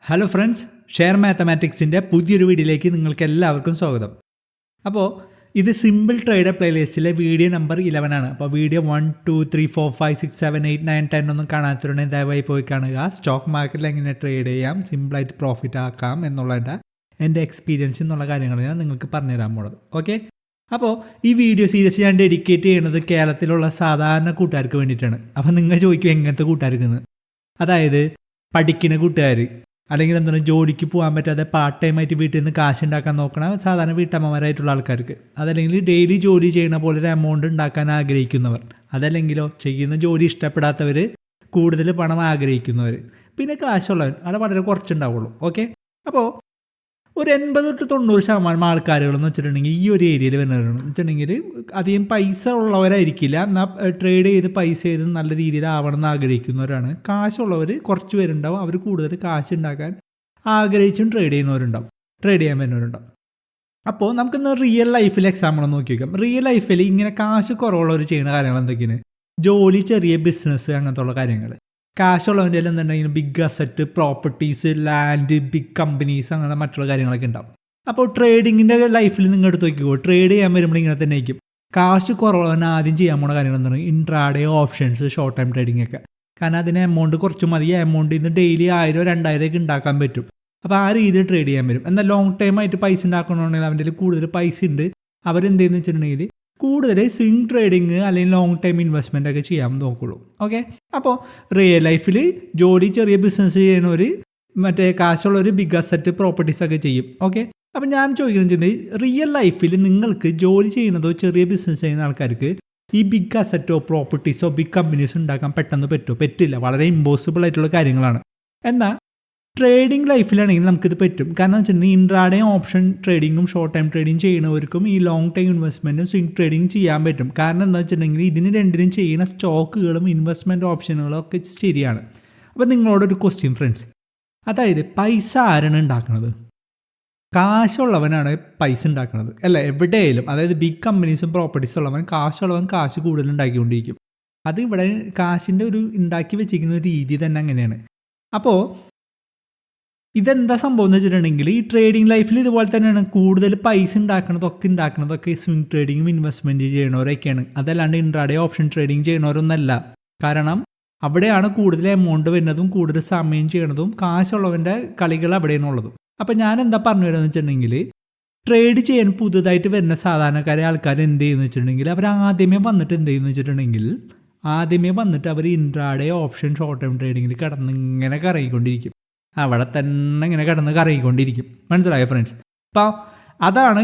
Hello friends, share മാത്തമാറ്റിക്സിൻ്റെ പുതിയൊരു വീഡിയോയിലേക്ക് നിങ്ങൾക്ക് എല്ലാവർക്കും സ്വാഗതം. അപ്പോൾ ഇത് സിമ്പിൾ ട്രേഡർ പ്ലേലിസ്റ്റിലെ വീഡിയോ നമ്പർ 11 ആണ്. അപ്പോൾ വീഡിയോ 1, 2, 3, 4, 5, 6, 7, 8, 9, 10 ഒന്നും കാണാത്തവരുണ്ടെങ്കിൽ ദയവായി പോയി കാണുക. സ്റ്റോക്ക് മാർക്കറ്റിൽ എങ്ങനെ ട്രേഡ് ചെയ്യാം, സിമ്പിളായിട്ട് പ്രോഫിറ്റ് ആക്കാം എന്നുള്ളതിൻ്റെ എൻ്റെ എക്സ്പീരിയൻസ് എന്നുള്ള കാര്യങ്ങൾ ഞാൻ നിങ്ങൾക്ക് പറഞ്ഞുതരാൻ പോകുന്നത്. ഓക്കെ, അപ്പോൾ ഈ വീഡിയോ സീരീസ് ഞാൻ ഡെഡിക്കേറ്റ് ചെയ്യുന്നത് കേരളത്തിലുള്ള സാധാരണ കൂട്ടുകാർക്ക് വേണ്ടിയിട്ടാണ്. അപ്പോൾ നിങ്ങൾ ചോദിക്കും എങ്ങനത്തെ കൂട്ടുകാർക്കെന്ന്. അതായത് പഠിക്കുന്ന കൂട്ടുകാർ, അല്ലെങ്കിൽ എന്താണ് ജോലിക്ക് പോകാൻ പറ്റാതെ പാർട്ട് ടൈം ആയിട്ട് വീട്ടിൽ നിന്ന് കാശ് ഉണ്ടാക്കാൻ നോക്കണ സാധാരണ വീട്ടമ്മമാരായിട്ടുള്ള ആൾക്കാർക്ക്, അതല്ലെങ്കിൽ ഡെയിലി ജോലി ചെയ്യണ പോലെ ഒരു എമൗണ്ട് ഉണ്ടാക്കാൻ ആഗ്രഹിക്കുന്നവർ, അതല്ലെങ്കിലോ ചെയ്യുന്ന ജോലി ഇഷ്ടപ്പെടാത്തവർ, കൂടുതൽ പണം ആഗ്രഹിക്കുന്നവർ, പിന്നെ കാശുള്ളവർ, അവിടെ വളരെ കുറച്ചുണ്ടാവുള്ളൂ. ഓക്കെ, അപ്പോൾ ഒരു 80-90% ആൾക്കാരുകളെന്ന് വെച്ചിട്ടുണ്ടെങ്കിൽ ഈ ഒരു ഏരിയയിൽ വരുന്നവരാണ്. വെച്ചിട്ടുണ്ടെങ്കിൽ അധികം പൈസ ഉള്ളവരായിരിക്കില്ല, എന്നാൽ ട്രേഡ് ചെയ്ത് പൈസ ചെയ്ത് നല്ല രീതിയിൽ ആവണം എന്ന് ആഗ്രഹിക്കുന്നവരാണ്. കാശുള്ളവർ കുറച്ച് പേരുണ്ടാവും, അവർ കൂടുതൽ കാശ് ഉണ്ടാക്കാൻ ആഗ്രഹിച്ചും ട്രേഡ് ചെയ്യുന്നവരുണ്ടാവും, ട്രേഡ് ചെയ്യാൻ വരുന്നവരുണ്ടാവും. അപ്പോൾ നമുക്കിന്ന് റിയൽ ലൈഫിൽ എക്സാമ്പിൾ നോക്കി വയ്ക്കാം. റിയൽ ലൈഫിൽ ഇങ്ങനെ കാശ് കുറവുള്ളവർ ചെയ്യുന്ന കാര്യങ്ങൾ എന്തൊക്കെയാണ്? ജോലി, ചെറിയ ബിസിനസ്, അങ്ങനത്തെ ഉള്ള കാര്യങ്ങൾ. കാശുള്ളവൻ്റെ എല്ലാം എന്തുണ്ടെങ്കിലും big asset, properties, land, big companies, അങ്ങനെ മറ്റുള്ള കാര്യങ്ങളൊക്കെ ഉണ്ടാവും. അപ്പോൾ ട്രേഡിങ്ങിൻ്റെ ലൈഫിൽ നിങ്ങൾ എടുത്ത് നോക്കിക്കോ, ട്രേഡ് ചെയ്യാൻ വരുമ്പോൾ ഇങ്ങനെ തന്നെ ആയിരിക്കും. കാശ് കുറവുള്ളവൻ ആദ്യം ചെയ്യാൻ പോകുന്ന കാര്യങ്ങൾ എന്താണ്? Intraday, options, short time trading ഒക്കെ. കാരണം അതിന് എമൗണ്ട് കുറച്ച് മതി, എമൗണ്ടിൽ നിന്ന് ഡെയിലി 1000-2000 ഒക്കെ ഉണ്ടാക്കാൻ പറ്റും. അപ്പോൾ ആ രീതിയിൽ ട്രേഡ് ചെയ്യാൻ വരും. എന്നാൽ ലോങ് ടൈം ആയിട്ട് പൈസ ഉണ്ടാക്കണമെന്നുണ്ടെങ്കിൽ അവൻ്റെ കൂടുതൽ പൈസ ഉണ്ട്, അവരെന്തെന്ന് വെച്ചിട്ടുണ്ടെങ്കിൽ കൂടുതൽ സ്വിംഗ് ട്രേഡിങ് അല്ലെങ്കിൽ ലോങ് ടൈം ഇൻവെസ്റ്റ്മെൻ്റ് ഒക്കെ ചെയ്യാൻ നോക്കുള്ളൂ. ഓക്കെ, അപ്പോൾ റിയൽ ലൈഫിൽ ജോലി, ചെറിയ ബിസിനസ് ചെയ്യുന്നവർ, മറ്റേ കാശുള്ളവർ ബിഗ് അസറ്റ്, പ്രോപ്പർട്ടീസ് ഒക്കെ ചെയ്യും. ഓക്കെ, അപ്പോൾ ഞാൻ ചോദിക്കുന്നത് വെച്ചിട്ടുണ്ടെങ്കിൽ റിയൽ ലൈഫിൽ നിങ്ങൾക്ക് ജോലി ചെയ്യുന്നതോ ചെറിയ ബിസിനസ് ചെയ്യുന്ന ആൾക്കാർക്ക് ഈ ബിഗ് അസറ്റോ പ്രോപ്പർട്ടീസോ ബിഗ് കമ്പനീസോ ഉണ്ടാക്കാൻ പെട്ടെന്ന് പറ്റുമോ? പറ്റില്ല, വളരെ ഇമ്പോസിബിൾ ആയിട്ടുള്ള കാര്യങ്ങളാണ്. എന്നാൽ ട്രേഡിംഗ് ലൈഫിലാണെങ്കിൽ നമുക്കിത് പറ്റും. കാരണം വെച്ചിട്ടുണ്ടെങ്കിൽ ഇൻട്രാഡേ ഓപ്ഷൻ ട്രേഡിങ്ങും ഷോർട്ട് ടൈം ട്രേഡിങ് ചെയ്യുന്നവർക്കും ഈ ലോങ് ടൈം ഇൻവെസ്റ്റ്മെൻറ്റും സ്വിംഗ് ട്രേഡിങ് ചെയ്യാൻ പറ്റും. കാരണം എന്താ വെച്ചിട്ടുണ്ടെങ്കിൽ ഇതിന് രണ്ടിനും ചെയ്യുന്ന സ്റ്റോക്കുകളും ഇൻവെസ്റ്റ്മെൻറ്റ് ഓപ്ഷനുകളും ഒക്കെ ശരിയാണ്. അപ്പോൾ നിങ്ങളോടൊരു ക്വസ്റ്റ്യൻ ഫ്രണ്ട്സ്, അതായത് പൈസ ആരാണ് ഉണ്ടാക്കുന്നത്? കാശുള്ളവനാണ് പൈസ ഉണ്ടാക്കുന്നത് അല്ലേ? എവിടെയായാലും. അതായത് ബിഗ് കമ്പനീസും പ്രോപ്പർട്ടീസും ഉള്ളവൻ, കാശുള്ളവൻ കാശ് കൂടുതൽ ഉണ്ടാക്കിക്കൊണ്ടിരിക്കും. അത് ഇവിടെ കാശിൻ്റെ ഒരു ഉണ്ടാക്കി വെച്ചിരിക്കുന്ന ഒരു രീതി തന്നെ അങ്ങനെയാണ്. അപ്പോൾ ഇതെന്താ സംഭവം എന്ന് വെച്ചിട്ടുണ്ടെങ്കിൽ ഈ ട്രേഡിംഗ് ലൈഫിൽ ഇതുപോലെ തന്നെയാണ്. കൂടുതൽ പൈസ ഉണ്ടാക്കുന്നതൊക്കെ സ്വിംഗ് ട്രേഡിങ്ങും ഇൻവെസ്റ്റ്മെൻറ്റ് ചെയ്യണവരൊക്കെയാണ്, അതല്ലാണ്ട് ഇൻട്രാഡേ ഓപ്ഷൻ ട്രേഡിങ് ചെയ്യണവരൊന്നല്ല. കാരണം അവിടെയാണ് കൂടുതൽ എമൗണ്ട് വരുന്നതും കൂടുതൽ സമയം ചെയ്യണതും, കാശുള്ളവൻ്റെ കളികൾ അവിടെയാണുള്ളതും. അപ്പം ഞാൻ എന്താ പറഞ്ഞു വരുന്നത് വെച്ചിട്ടുണ്ടെങ്കിൽ, ട്രേഡ് ചെയ്യാൻ പുതുതായിട്ട് വരുന്ന സാധാരണക്കാരെ ആൾക്കാർ എന്ത് ചെയ്യുന്നു വെച്ചിട്ടുണ്ടെങ്കിൽ, അവർ ആദ്യമേ വന്നിട്ട് എന്ത് ചെയ്യുന്നു വെച്ചിട്ടുണ്ടെങ്കിൽ, അവർ ഇൻട്രാഡേ ഓപ്ഷൻ ഷോർട്ട് ടൈം ട്രേഡിങ്ങിൽ ഇങ്ങനെ കറങ്ങിക്കൊണ്ടിരിക്കും. അവിടെ തന്നെ ഇങ്ങനെ കിടന്ന് കറങ്ങിക്കൊണ്ടിരിക്കും. മനസ്സിലായോ ഫ്രണ്ട്സ്? അപ്പോൾ അതാണ്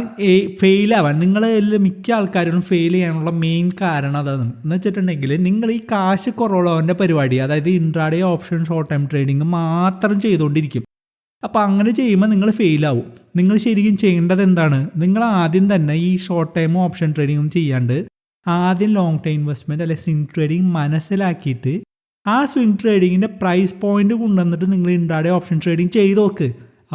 ഫെയിലാവാൻ, നിങ്ങളിൽ മിക്ക ആൾക്കാരും ഫെയിൽ ചെയ്യാനുള്ള മെയിൻ കാരണം അതാണ്. എന്ന് വെച്ചിട്ടുണ്ടെങ്കിൽ നിങ്ങൾ ഈ കാശ് കുറവുള്ളവൻ്റെ പരിപാടി, അതായത് intraday option short time trading മാത്രം ചെയ്തുകൊണ്ടിരിക്കും. അപ്പോൾ അങ്ങനെ ചെയ്യുമ്പോൾ നിങ്ങൾ ഫെയിലാവും. നിങ്ങൾ ശരിക്കും ചെയ്യേണ്ടത് എന്താണ്? നിങ്ങൾ ആദ്യം തന്നെ ഈ ഷോർട്ട് ടൈമും ഓപ്ഷൻ ട്രേഡിങ്ങും ചെയ്യാണ്ട് ആദ്യം ലോങ് ടൈം ഇൻവെസ്റ്റ്മെൻറ്റ് അല്ലെങ്കിൽ സ്വിംഗ് ട്രേഡിങ് മനസ്സിലാക്കിയിട്ട് ആ സ്വിംഗ് ട്രേഡിങ്ങിൻ്റെ പ്രൈസ് പോയിന്റ് കൊണ്ടുവന്നിട്ട് നിങ്ങൾ ഇൻട്രാഡേ ഓപ്ഷൻ ട്രേഡിങ് ചെയ്ത് നോക്ക്.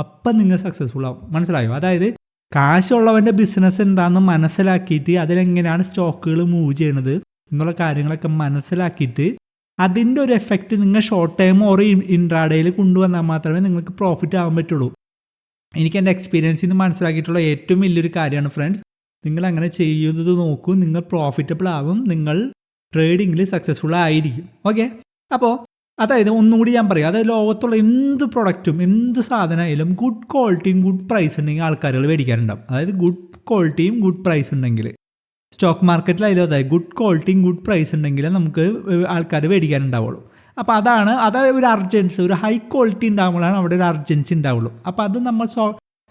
അപ്പം നിങ്ങൾ സക്സസ്ഫുൾ ആവും. മനസ്സിലായോ? അതായത് കാശുള്ളവൻ്റെ ബിസിനസ് എന്താണെന്ന് മനസ്സിലാക്കിയിട്ട് അതിലെങ്ങനെയാണ് സ്റ്റോക്കുകൾ മൂവ് ചെയ്യണത് എന്നുള്ള കാര്യങ്ങളൊക്കെ മനസ്സിലാക്കിയിട്ട് അതിൻ്റെ ഒരു എഫക്റ്റ് നിങ്ങൾ ഷോർട്ട് ടൈം ഓർ ഇൻട്രാഡേയിൽ കൊണ്ടുവന്നാൽ മാത്രമേ നിങ്ങൾക്ക് പ്രോഫിറ്റ് ആവാൻ പറ്റുള്ളൂ. എനിക്ക് എൻ്റെ എക്സ്പീരിയൻസിൽ നിന്ന് മനസ്സിലാക്കിയിട്ടുള്ള ഏറ്റവും വലിയൊരു കാര്യമാണ് ഫ്രണ്ട്സ്. നിങ്ങൾ അങ്ങനെ ചെയ്യുന്നത് നോക്കൂ, നിങ്ങൾ പ്രോഫിറ്റബിൾ ആവും, നിങ്ങൾ ട്രേഡിങ്ങിൽ സക്സസ്ഫുൾ ആയിരിക്കും. ഓക്കെ, അപ്പോൾ അതായത് ഒന്നുകൂടി ഞാൻ പറയാം, അതായത് ലോകത്തുള്ള എന്ത് പ്രൊഡക്റ്റും എന്ത് സാധനമായാലും ഗുഡ് ക്വാളിറ്റിയും ഗുഡ് പ്രൈസ് ഉണ്ടെങ്കിൽ ആൾക്കാരുകൾ മേടിക്കാനുണ്ടാവും. അതായത് ഗുഡ് ക്വാളിറ്റിയും ഗുഡ് പ്രൈസ് ഉണ്ടെങ്കിൽ സ്റ്റോക്ക് മാർക്കറ്റിലായാലും അതായത് ഗുഡ് ക്വാളിറ്റിയും ഗുഡ് പ്രൈസ് ഉണ്ടെങ്കിൽ നമുക്ക് ആൾക്കാർ മേടിക്കാനുണ്ടാവുള്ളൂ. അപ്പോൾ അതായത് ഒരു അർജൻസി, ഒരു ഹൈ ക്വാളിറ്റി ഉണ്ടാകുമ്പോഴാണ് അവിടെ ഒരു അർജൻസി ഉണ്ടാവുള്ളൂ. അപ്പോൾ അത് നമ്മൾ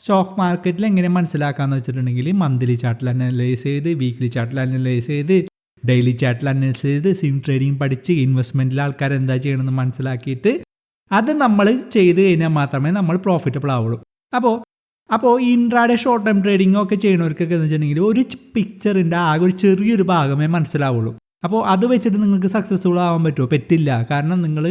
സ്റ്റോക്ക് മാർക്കറ്റിൽ എങ്ങനെ മനസ്സിലാക്കാമെന്ന് വെച്ചിട്ടുണ്ടെങ്കിൽ മന്ത്ലി ചാർട്ടിൽ അനലൈസ് ചെയ്ത്, വീക്ക്ലി ചാർട്ടിൽ അനലൈസ് ചെയ്ത്, ഡെയിലി ചാർട്ടിൽ അനലൈസ് ചെയ്ത്, സ്വിംഗ് ട്രേഡിങ് പഠിച്ച് ഇൻവെസ്റ്റ്മെൻറ്റിൽ ആൾക്കാർ എന്താ ചെയ്യണമെന്ന് മനസ്സിലാക്കിയിട്ട് അത് നമ്മൾ ചെയ്ത് കഴിഞ്ഞാൽ മാത്രമേ നമ്മൾ പ്രോഫിറ്റബിൾ ആവുള്ളൂ. അപ്പോൾ ഈ ഇൻട്രാഡേ ഷോർട്ട് ടൈം ട്രേഡിംഗ് ഒക്കെ ചെയ്യണവർക്കൊക്കെ എന്ന് വെച്ചിട്ടുണ്ടെങ്കിൽ ഒരു പിക്ചറിൻ്റെ ആകെ ഒരു ചെറിയൊരു ഭാഗമേ മനസ്സിലാവുള്ളൂ. അപ്പോൾ അത് വെച്ചിട്ട് നിങ്ങൾക്ക് സക്സസ്ഫുൾ ആവാൻ പറ്റുമോ? പറ്റില്ല. കാരണം നിങ്ങൾ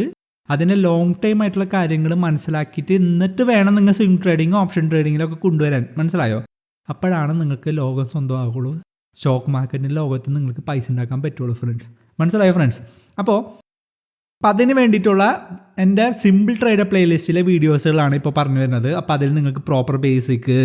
അതിൻ്റെ ലോങ് ടൈം ആയിട്ടുള്ള കാര്യങ്ങൾ മനസ്സിലാക്കിയിട്ട് എന്നിട്ട് വേണം നിങ്ങൾ സ്വിംഗ് ട്രേഡിങ്ങും ഓപ്ഷൻ ട്രേഡിങ്ങിലൊക്കെ കൊണ്ടുവരാൻ. മനസ്സിലായോ? അപ്പോഴാണ് നിങ്ങൾക്ക് ലോകം സ്വന്തമാകുള്ളൂ, സ്റ്റോക്ക് മാർക്കറ്റിൻ്റെ ലോകത്ത് നിങ്ങൾക്ക് പൈസ ഉണ്ടാക്കാൻ പറ്റുള്ളൂ ഫ്രണ്ട്സ്. മനസ്സിലായോ ഫ്രണ്ട്സ്? അപ്പോൾ അപ്പോൾ അതിന് വേണ്ടിയിട്ടുള്ള എൻ്റെ സിമ്പിൾ ട്രേഡർ പ്ലേലിസ്റ്റിലെ വീഡിയോസുകളാണ് ഇപ്പോൾ പറഞ്ഞു വരുന്നത്. അപ്പോൾ അതിൽ നിങ്ങൾക്ക് പ്രോപ്പർ ബേസിക്,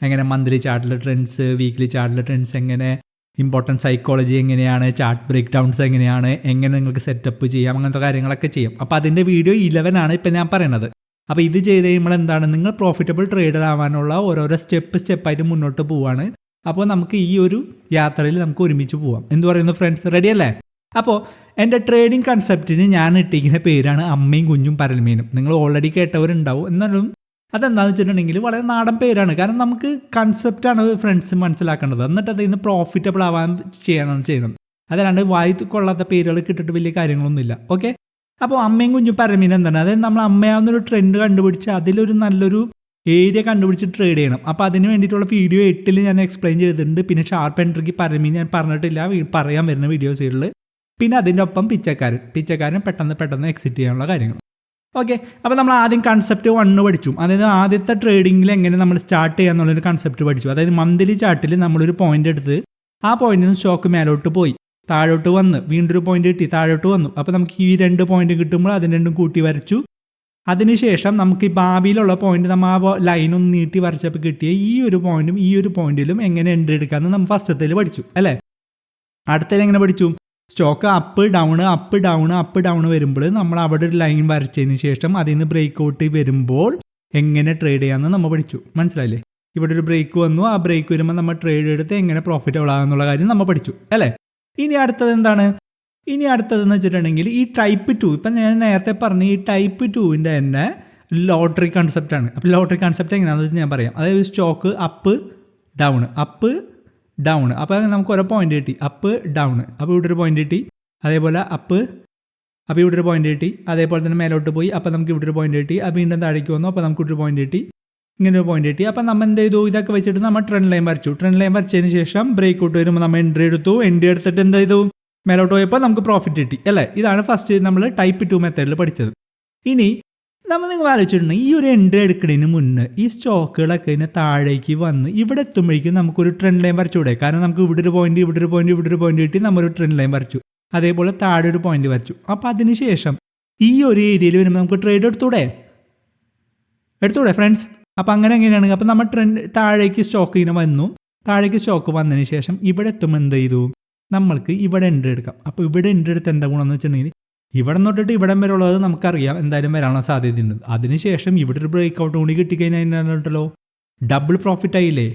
എങ്ങനെ മന്ത്ലി ചാർട്ടിലെ ട്രെൻഡ്സ്, വീക്ക്ലി ചാർട്ടിലെ ട്രെൻഡ്സ്, എങ്ങനെ ഇമ്പോർട്ടൻറ്റ് സൈക്കോളജി എങ്ങനെയാണ്, ചാർട്ട് ബ്രേക്ക് ഡൗൺസ് എങ്ങനെയാണ്, എങ്ങനെ നിങ്ങൾക്ക് സെറ്റപ്പ് ചെയ്യാം, അങ്ങനത്തെ കാര്യങ്ങളൊക്കെ ചെയ്യും. അപ്പോൾ അതിൻ്റെ വീഡിയോ 11 ഇപ്പോൾ ഞാൻ പറയുന്നത്. അപ്പോൾ ഇത് ചെയ്ത് കഴിയുമ്പോൾ എന്താണ്, നിങ്ങൾ പ്രോഫിറ്റബിൾ ട്രേഡർ ആവാനുള്ള ഓരോരോ സ്റ്റെപ്പായിട്ട് മുന്നോട്ട് പോവുകയാണ്. അപ്പോൾ നമുക്ക് ഈ ഒരു യാത്രയിൽ നമുക്ക് ഒരുമിച്ച് പോവാം. എന്ത് പറയുന്നു ഫ്രണ്ട്സ്, റെഡി അല്ലേ? അപ്പോൾ എൻ്റെ ട്രേഡിംഗ് കൺസെപ്റ്റിന് ഞാൻ ഇട്ടിരിക്കുന്ന പേരാണ് അമ്മയും കുഞ്ഞും പരൽമീനും. നിങ്ങൾ ഓൾറെഡി കേട്ടവരുണ്ടാവും. എന്നാലും അതെന്താണെന്ന് വെച്ചിട്ടുണ്ടെങ്കിൽ വളരെ നാടൻ പേരാണ്. കാരണം നമുക്ക് കൺസെപ്റ്റാണ് ഫ്രണ്ട്സ് മനസ്സിലാക്കേണ്ടത്. എന്നിട്ട് അതിൽ നിന്ന് പ്രോഫിറ്റബിൾ ആവാൻ ചെയ്യണം. അതല്ലാണ്ട് വായി കൊള്ളാത്ത പേരുകൾ കിട്ടിയിട്ട് വലിയ കാര്യങ്ങളൊന്നുമില്ല. ഓക്കെ, അപ്പോൾ അമ്മയും കുഞ്ഞും പരൽമീനും എന്താണ്, അതായത് നമ്മൾ അമ്മയാവുന്നൊരു ട്രെൻഡ് കണ്ടുപിടിച്ച് അതിലൊരു നല്ലൊരു ഏരിയ കണ്ടുപിടിച്ച് ട്രേഡ് ചെയ്യണം. അപ്പോൾ അതിന് വേണ്ടിയിട്ടുള്ള വീഡിയോ 8 ഞാൻ എക്സ്പ്ലെയിൻ ചെയ്തിട്ടുണ്ട്. പിന്നെ ഷാർപ്പ് എൻട്രിക്ക് പരൽമീൻ ഞാൻ പറഞ്ഞിട്ടില്ല, പറയാൻ വരുന്ന വീഡിയോസുകളിൽ. പിന്നെ അതിൻ്റെ ഒപ്പം പിച്ചക്കാരൻ പെട്ടെന്ന് എക്സിറ്റ് ചെയ്യാനുള്ള കാര്യങ്ങൾ. ഓക്കെ, അപ്പോൾ നമ്മൾ ആദ്യം കൺസെപ്റ്റ് 1 പഠിച്ചു. അതായത് ആദ്യത്തെ ട്രേഡിങ്ങിൽ എങ്ങനെ നമ്മൾ സ്റ്റാർട്ട് ചെയ്യാന്നുള്ളൊരു കൺസെപ്റ്റ് പഠിച്ചു. അതായത് മന്ത്ലി ചാർട്ടിൽ നമ്മളൊരു പോയിന്റ് എടുത്ത് ആ പോയിന്റിൽ നിന്ന് സ്റ്റോക്ക് മേലോട്ട് പോയി താഴോട്ട് വന്ന് വീണ്ടും ഒരു പോയിന്റ് കിട്ടി താഴോട്ട് വന്നു. അപ്പോൾ നമുക്ക് ഈ 2 പോയിന്റ് കിട്ടുമ്പോൾ അതിന് രണ്ടും കൂട്ടി വരച്ചു. അതിനുശേഷം നമുക്ക് ഈ ഭാവിയിലുള്ള പോയിന്റ് നമ്മൾ ആ ലൈനൊന്ന് നീട്ടി വരച്ചപ്പോൾ കിട്ടിയ ഈ ഒരു പോയിന്റും ഈ ഒരു പോയിന്റിലും എങ്ങനെ എൻട്രി എടുക്കാമെന്ന് നമ്മൾ ഫസ്റ്റത്തിൽ പഠിച്ചു അല്ലേ. അടുത്തതിൽ എങ്ങനെ പഠിച്ചു, സ്റ്റോക്ക് അപ്പ് ഡൗൺ വരുമ്പോൾ നമ്മൾ അവിടെ ഒരു ലൈൻ വരച്ചതിന് ശേഷം അതിൽ നിന്ന് ബ്രേക്ക് ഔട്ട് വരുമ്പോൾ എങ്ങനെ ട്രേഡ് ചെയ്യാമെന്ന് നമ്മൾ പഠിച്ചു. മനസ്സിലായില്ലേ? ഇവിടെ ഒരു ബ്രേക്ക് വന്നു, ആ ബ്രേക്ക് വരുമ്പോൾ നമ്മൾ ട്രേഡ് എടുത്ത് എങ്ങനെ പ്രോഫിറ്റബിൾ ആകുന്നുള്ള കാര്യം നമ്മൾ പഠിച്ചു അല്ലേ. ഇനി അടുത്തത് എന്താണ്? ഇനി അടുത്തതെന്ന് വെച്ചിട്ടുണ്ടെങ്കിൽ ഈ ടൈപ്പ് 2, ഇപ്പം ഞാൻ നേരത്തെ പറഞ്ഞ ഈ ടൈപ്പ് 2ൻ്റെ തന്നെ ലോട്ടറി കൺസെപ്റ്റാണ്. അപ്പോൾ ലോട്ടറി കൺസെപ്റ്റ് എങ്ങനെയാണെന്ന് വെച്ചാൽ ഞാൻ പറയാം. അതായത് സ്റ്റോക്ക് അപ്പ് ഡൗൺ, അപ്പോൾ നമുക്ക് ഓരോ പോയിന്റ് കിട്ടി, അപ്പ് ഡൗൺ, അപ്പോൾ ഇവിടെ ഒരു പോയിന്റ് കിട്ടി, അതേപോലെ അപ്പോൾ ഇവിടെ ഒരു പോയിന്റ് കിട്ടി, അതേപോലെ തന്നെ മേലോട്ട് പോയി, അപ്പോൾ നമുക്ക് ഇവിടെ ഒരു പോയിന്റ് കിട്ടി, അപ്പോൾ വീണ്ടും താഴേക്ക് വന്നു, അപ്പോൾ നമുക്ക് ഇവിടെ ഒരു പോയിന്റ് കിട്ടി, ഇങ്ങനെ ഒരു പോയിന്റ് കിട്ടി. അപ്പോൾ നമ്മൾ എന്ത് ചെയ്തു, ഇതൊക്കെ വെച്ചിട്ട് നമ്മൾ ട്രെൻഡ് ലൈൻ വരച്ചതിന് ശേഷം ബ്രേക്ക് ഔട്ട് വരുമ്പോൾ നമ്മൾ എൻട്രി എടുത്തിട്ട് എന്ത് ചെയ്തു, മേലോട്ട് പോയപ്പോൾ നമുക്ക് പ്രോഫിറ്റ് കിട്ടി അല്ലേ. ഇതാണ് ഫസ്റ്റ് നമ്മൾ ടൈപ്പ് 2 മെത്തേഡിൽ പഠിച്ചത്. ഇനി നിങ്ങൾ ആലോചിച്ചിട്ടുണ്ടെങ്കിൽ ഈ ഒരു എൻട്രി എടുക്കുന്നതിന് മുന്നേ ഈ സ്റ്റോക്കുകളൊക്കെ ഇതിനെ താഴേക്ക് വന്ന് ഇവിടെ എത്തുമ്പോഴേക്കും നമുക്കൊരു ട്രെൻഡ് ലൈൻ വരച്ചുകൂടെ. കാരണം നമുക്ക് ഇവിടെ ഒരു പോയിന്റ് കിട്ടി, നമ്മളൊരു ട്രെൻഡ് ലൈൻ വരച്ചു, അതേപോലെ താഴെ ഒരു പോയിന്റ് വരച്ചു. അപ്പോൾ അതിനുശേഷം ഈ ഒരു ഏരിയയിൽ വരുമ്പോൾ നമുക്ക് ട്രേഡ് എടുത്തൂടെ ഫ്രണ്ട്സ്. അപ്പോൾ എങ്ങനെയാണ്, അപ്പോൾ നമ്മൾ താഴേക്ക് സ്റ്റോക്ക് ഇങ്ങനെ വന്നു, താഴേക്ക് സ്റ്റോക്ക് വന്നതിന് ശേഷം ഇവിടെ എത്തുമ്പോൾ എന്ത് ചെയ്തു, നമ്മൾക്ക് ഇവിടെ എൻട്രി എടുക്കാം. അപ്പോൾ ഇവിടെ എൻട്രി എടുത്ത് എന്താ ഗുണമെന്ന് വെച്ചിട്ടുണ്ടെങ്കിൽ ഇവിടെ തൊട്ടിട്ട് ഇവിടം വരെ ഉള്ളത് നമുക്കറിയാം എന്തായാലും വരാനുള്ള സാധ്യതയുണ്ട്. അതിനുശേഷം ഇവിടെ ഒരു ബ്രേക്ക് ഔട്ട് കൂടി കിട്ടിക്കഴിഞ്ഞാൽ ഡബിൾ പ്രോഫിറ്റ് ആയില്ലേ.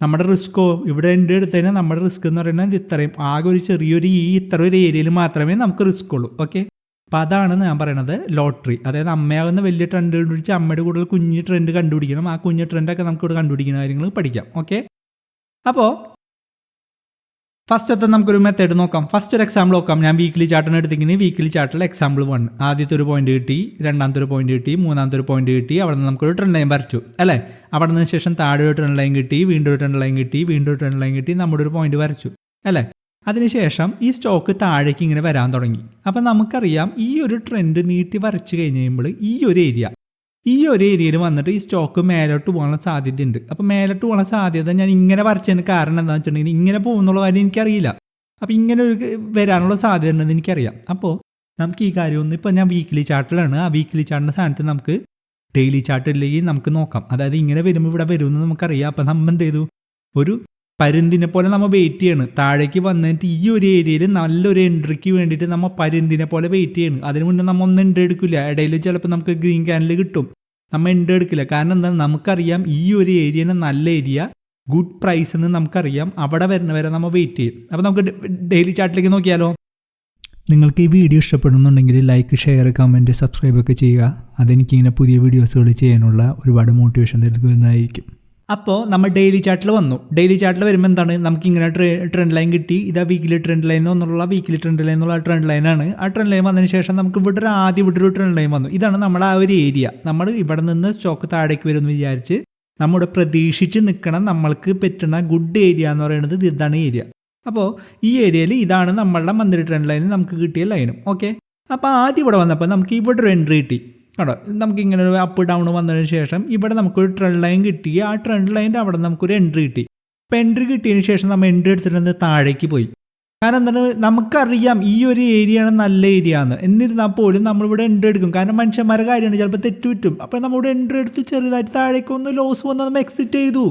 നമ്മുടെ റിസ്ക്കോ ഇവിടെ എൻട്രി എടുത്തതിന് നമ്മുടെ റിസ്ക് എന്ന് പറയുന്നത് ഇത്രയും ആകെ ഒരു ഇത്ര ഒരു ഏരിയയിൽ മാത്രമേ നമുക്ക് റിസ്ക് ഉള്ളൂ. ഓക്കെ, അപ്പോൾ അതാണ് ഞാൻ പറയണത് ലോട്ടറി. അതായത് അമ്മയാകുന്ന വലിയ ട്രെൻഡ് കണ്ടുപിടിച്ച് അമ്മയുടെ കൂടുതൽ കുഞ്ഞ് ട്രെൻഡ് കണ്ടുപിടിക്കണം. ആ കുഞ്ഞ് ട്രെൻഡൊക്കെ നമുക്ക് ഇവിടെ കണ്ടുപിടിക്കുന്ന കാര്യങ്ങൾ പഠിക്കാം. ഓക്കെ, അപ്പോൾ ഫസ്റ്റത്തെ നമുക്കൊരു മെത്തേഡ് നോക്കാം. ഫസ്റ്റ് ഒരു എക്സാമ്പിൾ നോക്കാം. ഞാൻ വീക്ക്ലി ചാർട്ടിന് എടുത്തിങ്ങനെ വീക്ക്ലി ചാർട്ടിൽ എക്സാമ്പിൾ 1, ആദ്യത്തെ ഒരു പോയിന്റ് കിട്ടി, രണ്ടാമത്തെ ഒരു പോയിന്റ് കിട്ടി, മൂന്നാമത്തെ ഒരു പോയിന്റ് കിട്ടി, അവിടെ നിന്ന് നമുക്കൊരു ട്രെൻഡ് ലൈൻ വരച്ചു അല്ലേ. അവിടെ നിന്ന് ശേഷം താഴെ ഒരു ട്രെൻഡ് ലൈൻ കിട്ടി, വീണ്ടും ഒരു ട്രെൻഡ് ലൈൻ കിട്ടി, നമ്മുടെ ഒരു പോയിന്റ് വരച്ചു അല്ലേ. അതിനുശേഷം ഈ സ്റ്റോക്ക് താഴേക്ക് ഇങ്ങനെ വരാൻ തുടങ്ങി. അപ്പം നമുക്കറിയാം ഈ ഒരു ട്രെൻഡ് നീട്ടി വരച്ച് കഴിഞ്ഞ് കഴിയുമ്പോൾ ഈ ഒരു ഏരിയയിൽ വന്നിട്ട് ഈ സ്റ്റോക്ക് മേലോട്ട് പോകാനുള്ള സാധ്യതയുണ്ട്. അപ്പോൾ മേലോട്ട് പോകാനുള്ള സാധ്യത ഞാൻ ഇങ്ങനെ വരച്ചതിന് കാരണം എന്താണെന്ന് വെച്ചിട്ടുണ്ടെങ്കിൽ ഇങ്ങനെ പോകുന്നുള്ള കാര്യം എനിക്കറിയില്ല. അപ്പോൾ ഇങ്ങനെ ഒരു വരാനുള്ള സാധ്യത ഉണ്ടെന്ന് എനിക്കറിയാം. അപ്പോൾ നമുക്ക് ഈ കാര്യമൊന്നും ഇപ്പോൾ ഞാൻ വീക്ക്ലി ചാർട്ടിലാണ്, ആ വീക്ക്ലി ചാർട്ടിൻ്റെ സ്ഥാനത്ത് നമുക്ക് ഡെയിലി ചാർട്ടിലേക്ക് നമുക്ക് നോക്കാം. അതായത് ഇങ്ങനെ വരുമ്പോൾ ഇവിടെ വരുമെന്ന് നമുക്കറിയാം. അപ്പോൾ നമ്മൾ എന്ത് ചെയ്തു, ഒരു പരുന്തിനെ പോലെ നമ്മൾ വെയിറ്റ് ചെയ്യണം. താഴേക്ക് വന്നിട്ട് ഈ ഒരു ഏരിയയിൽ നല്ലൊരു എൻട്രിക്ക് വേണ്ടിയിട്ട് നമ്മൾ പരുന്തിനെ പോലെ വെയിറ്റ് ചെയ്യണം. അതിന് മുന്നേ നമ്മൾ ഒന്നും എൻട്രി എടുക്കില്ല. ഇടയിൽ ചിലപ്പോൾ നമുക്ക് ഗ്രീൻ ക്യാൻഡിൽ കിട്ടും, നമ്മൾ എൻട്രി എടുക്കില്ല. കാരണം എന്താണ്, നമുക്കറിയാം ഈ ഒരു ഏരിയയാണ് നല്ല ഏരിയ, ഗുഡ് പ്രൈസ് എന്ന് നമുക്കറിയാം. അവിടെ വരുന്നവരെ നമ്മൾ വെയിറ്റ് ചെയ്യും. അപ്പോൾ നമുക്ക് ഡെയിലി ചാർട്ടിലേക്ക് നോക്കിയാലോ. നിങ്ങൾക്ക് ഈ വീഡിയോ ഇഷ്ടപ്പെടുന്നുണ്ടെങ്കിൽ ലൈക്ക്, ഷെയർ, കമൻറ്റ്, സബ്സ്ക്രൈബ് ഒക്കെ ചെയ്യുക. അതെനിക്കിങ്ങനെ പുതിയ വീഡിയോസുകൾ ചെയ്യാനുള്ള ഒരുപാട് മോട്ടിവേഷൻ നൽകുന്നതായിരിക്കും. അപ്പോൾ നമ്മൾ ഡെയിലി ചാർട്ടിൽ വന്നു. ഡെയിലി ചാർട്ടിൽ വരുമ്പോൾ എന്താണ്, നമുക്കിങ്ങനെ ട്രെൻഡ് ലൈൻ കിട്ടി. ഇതാ വീക്കിലി ട്രെൻഡ് ലൈൻ എന്നുള്ള ട്രെൻഡ് ലൈനാണ്. ആ ട്രെൻഡ് ലൈൻ വന്നതിന് ശേഷം നമുക്ക് ഇവിടെ ഒരു ട്രെൻഡ് ലൈൻ വന്നു. ഇതാണ് നമ്മുടെ ആ ഒരു ഏരിയ. നമ്മൾ ഇവിടെ നിന്ന് സ്റ്റോക്ക് താഴേക്ക് വരുമെന്ന് വിചാരിച്ച് നമ്മുടെ പ്രതീക്ഷിച്ച് നിൽക്കണം നമ്മൾക്ക് പറ്റുന്ന ഗുഡ് ഏരിയ എന്ന് പറയുന്നത് ഇതാണ് ഏരിയ. അപ്പോൾ ഈ ഏരിയയിൽ ഇതാണ് നമ്മളുടെ മന്ത്ലി ട്രെൻഡ് ലൈൻ നമുക്ക് കിട്ടിയ ലൈനും. ഓക്കെ, അപ്പോൾ ആദ്യം ഇവിടെ വന്നപ്പോൾ നമുക്ക് ഇവിടെ ഒരു എൻട്രി കിട്ടി. കേട്ടോ, നമുക്കിങ്ങനെ ഒരു അപ്പ് ഡൗൺ വന്നതിന് ശേഷം ഇവിടെ നമുക്കൊരു ട്രെൻഡ് ലൈൻ കിട്ടി. ആ ട്രെൻഡ് ലൈൻ്റെ അവിടെ നമുക്കൊരു എൻട്രി കിട്ടി. അപ്പോൾ എൻട്രി കിട്ടിയതിന് ശേഷം നമ്മൾ എൻട്രി എടുത്തിട്ട് താഴേക്ക് പോയി. കാരണം എന്താണ്, നമുക്കറിയാം ഈ ഒരു ഏരിയയാണ് നല്ല ഏരിയ എന്ന്. എന്നിരുന്നാൽ പോലും നമ്മളിവിടെ എൻട്രി എടുക്കും. കാരണം മനുഷ്യന്മാരുടെ കാര്യമാണ്, ചിലപ്പോൾ തെറ്റുപറ്റും. അപ്പോൾ നമ്മളിവിടെ എൻട്രി എടുത്ത് ചെറുതായിട്ട് താഴേക്ക് ഒന്ന് ലോസ് വന്ന് നമ്മൾ എക്സിറ്റ് ചെയ്തു.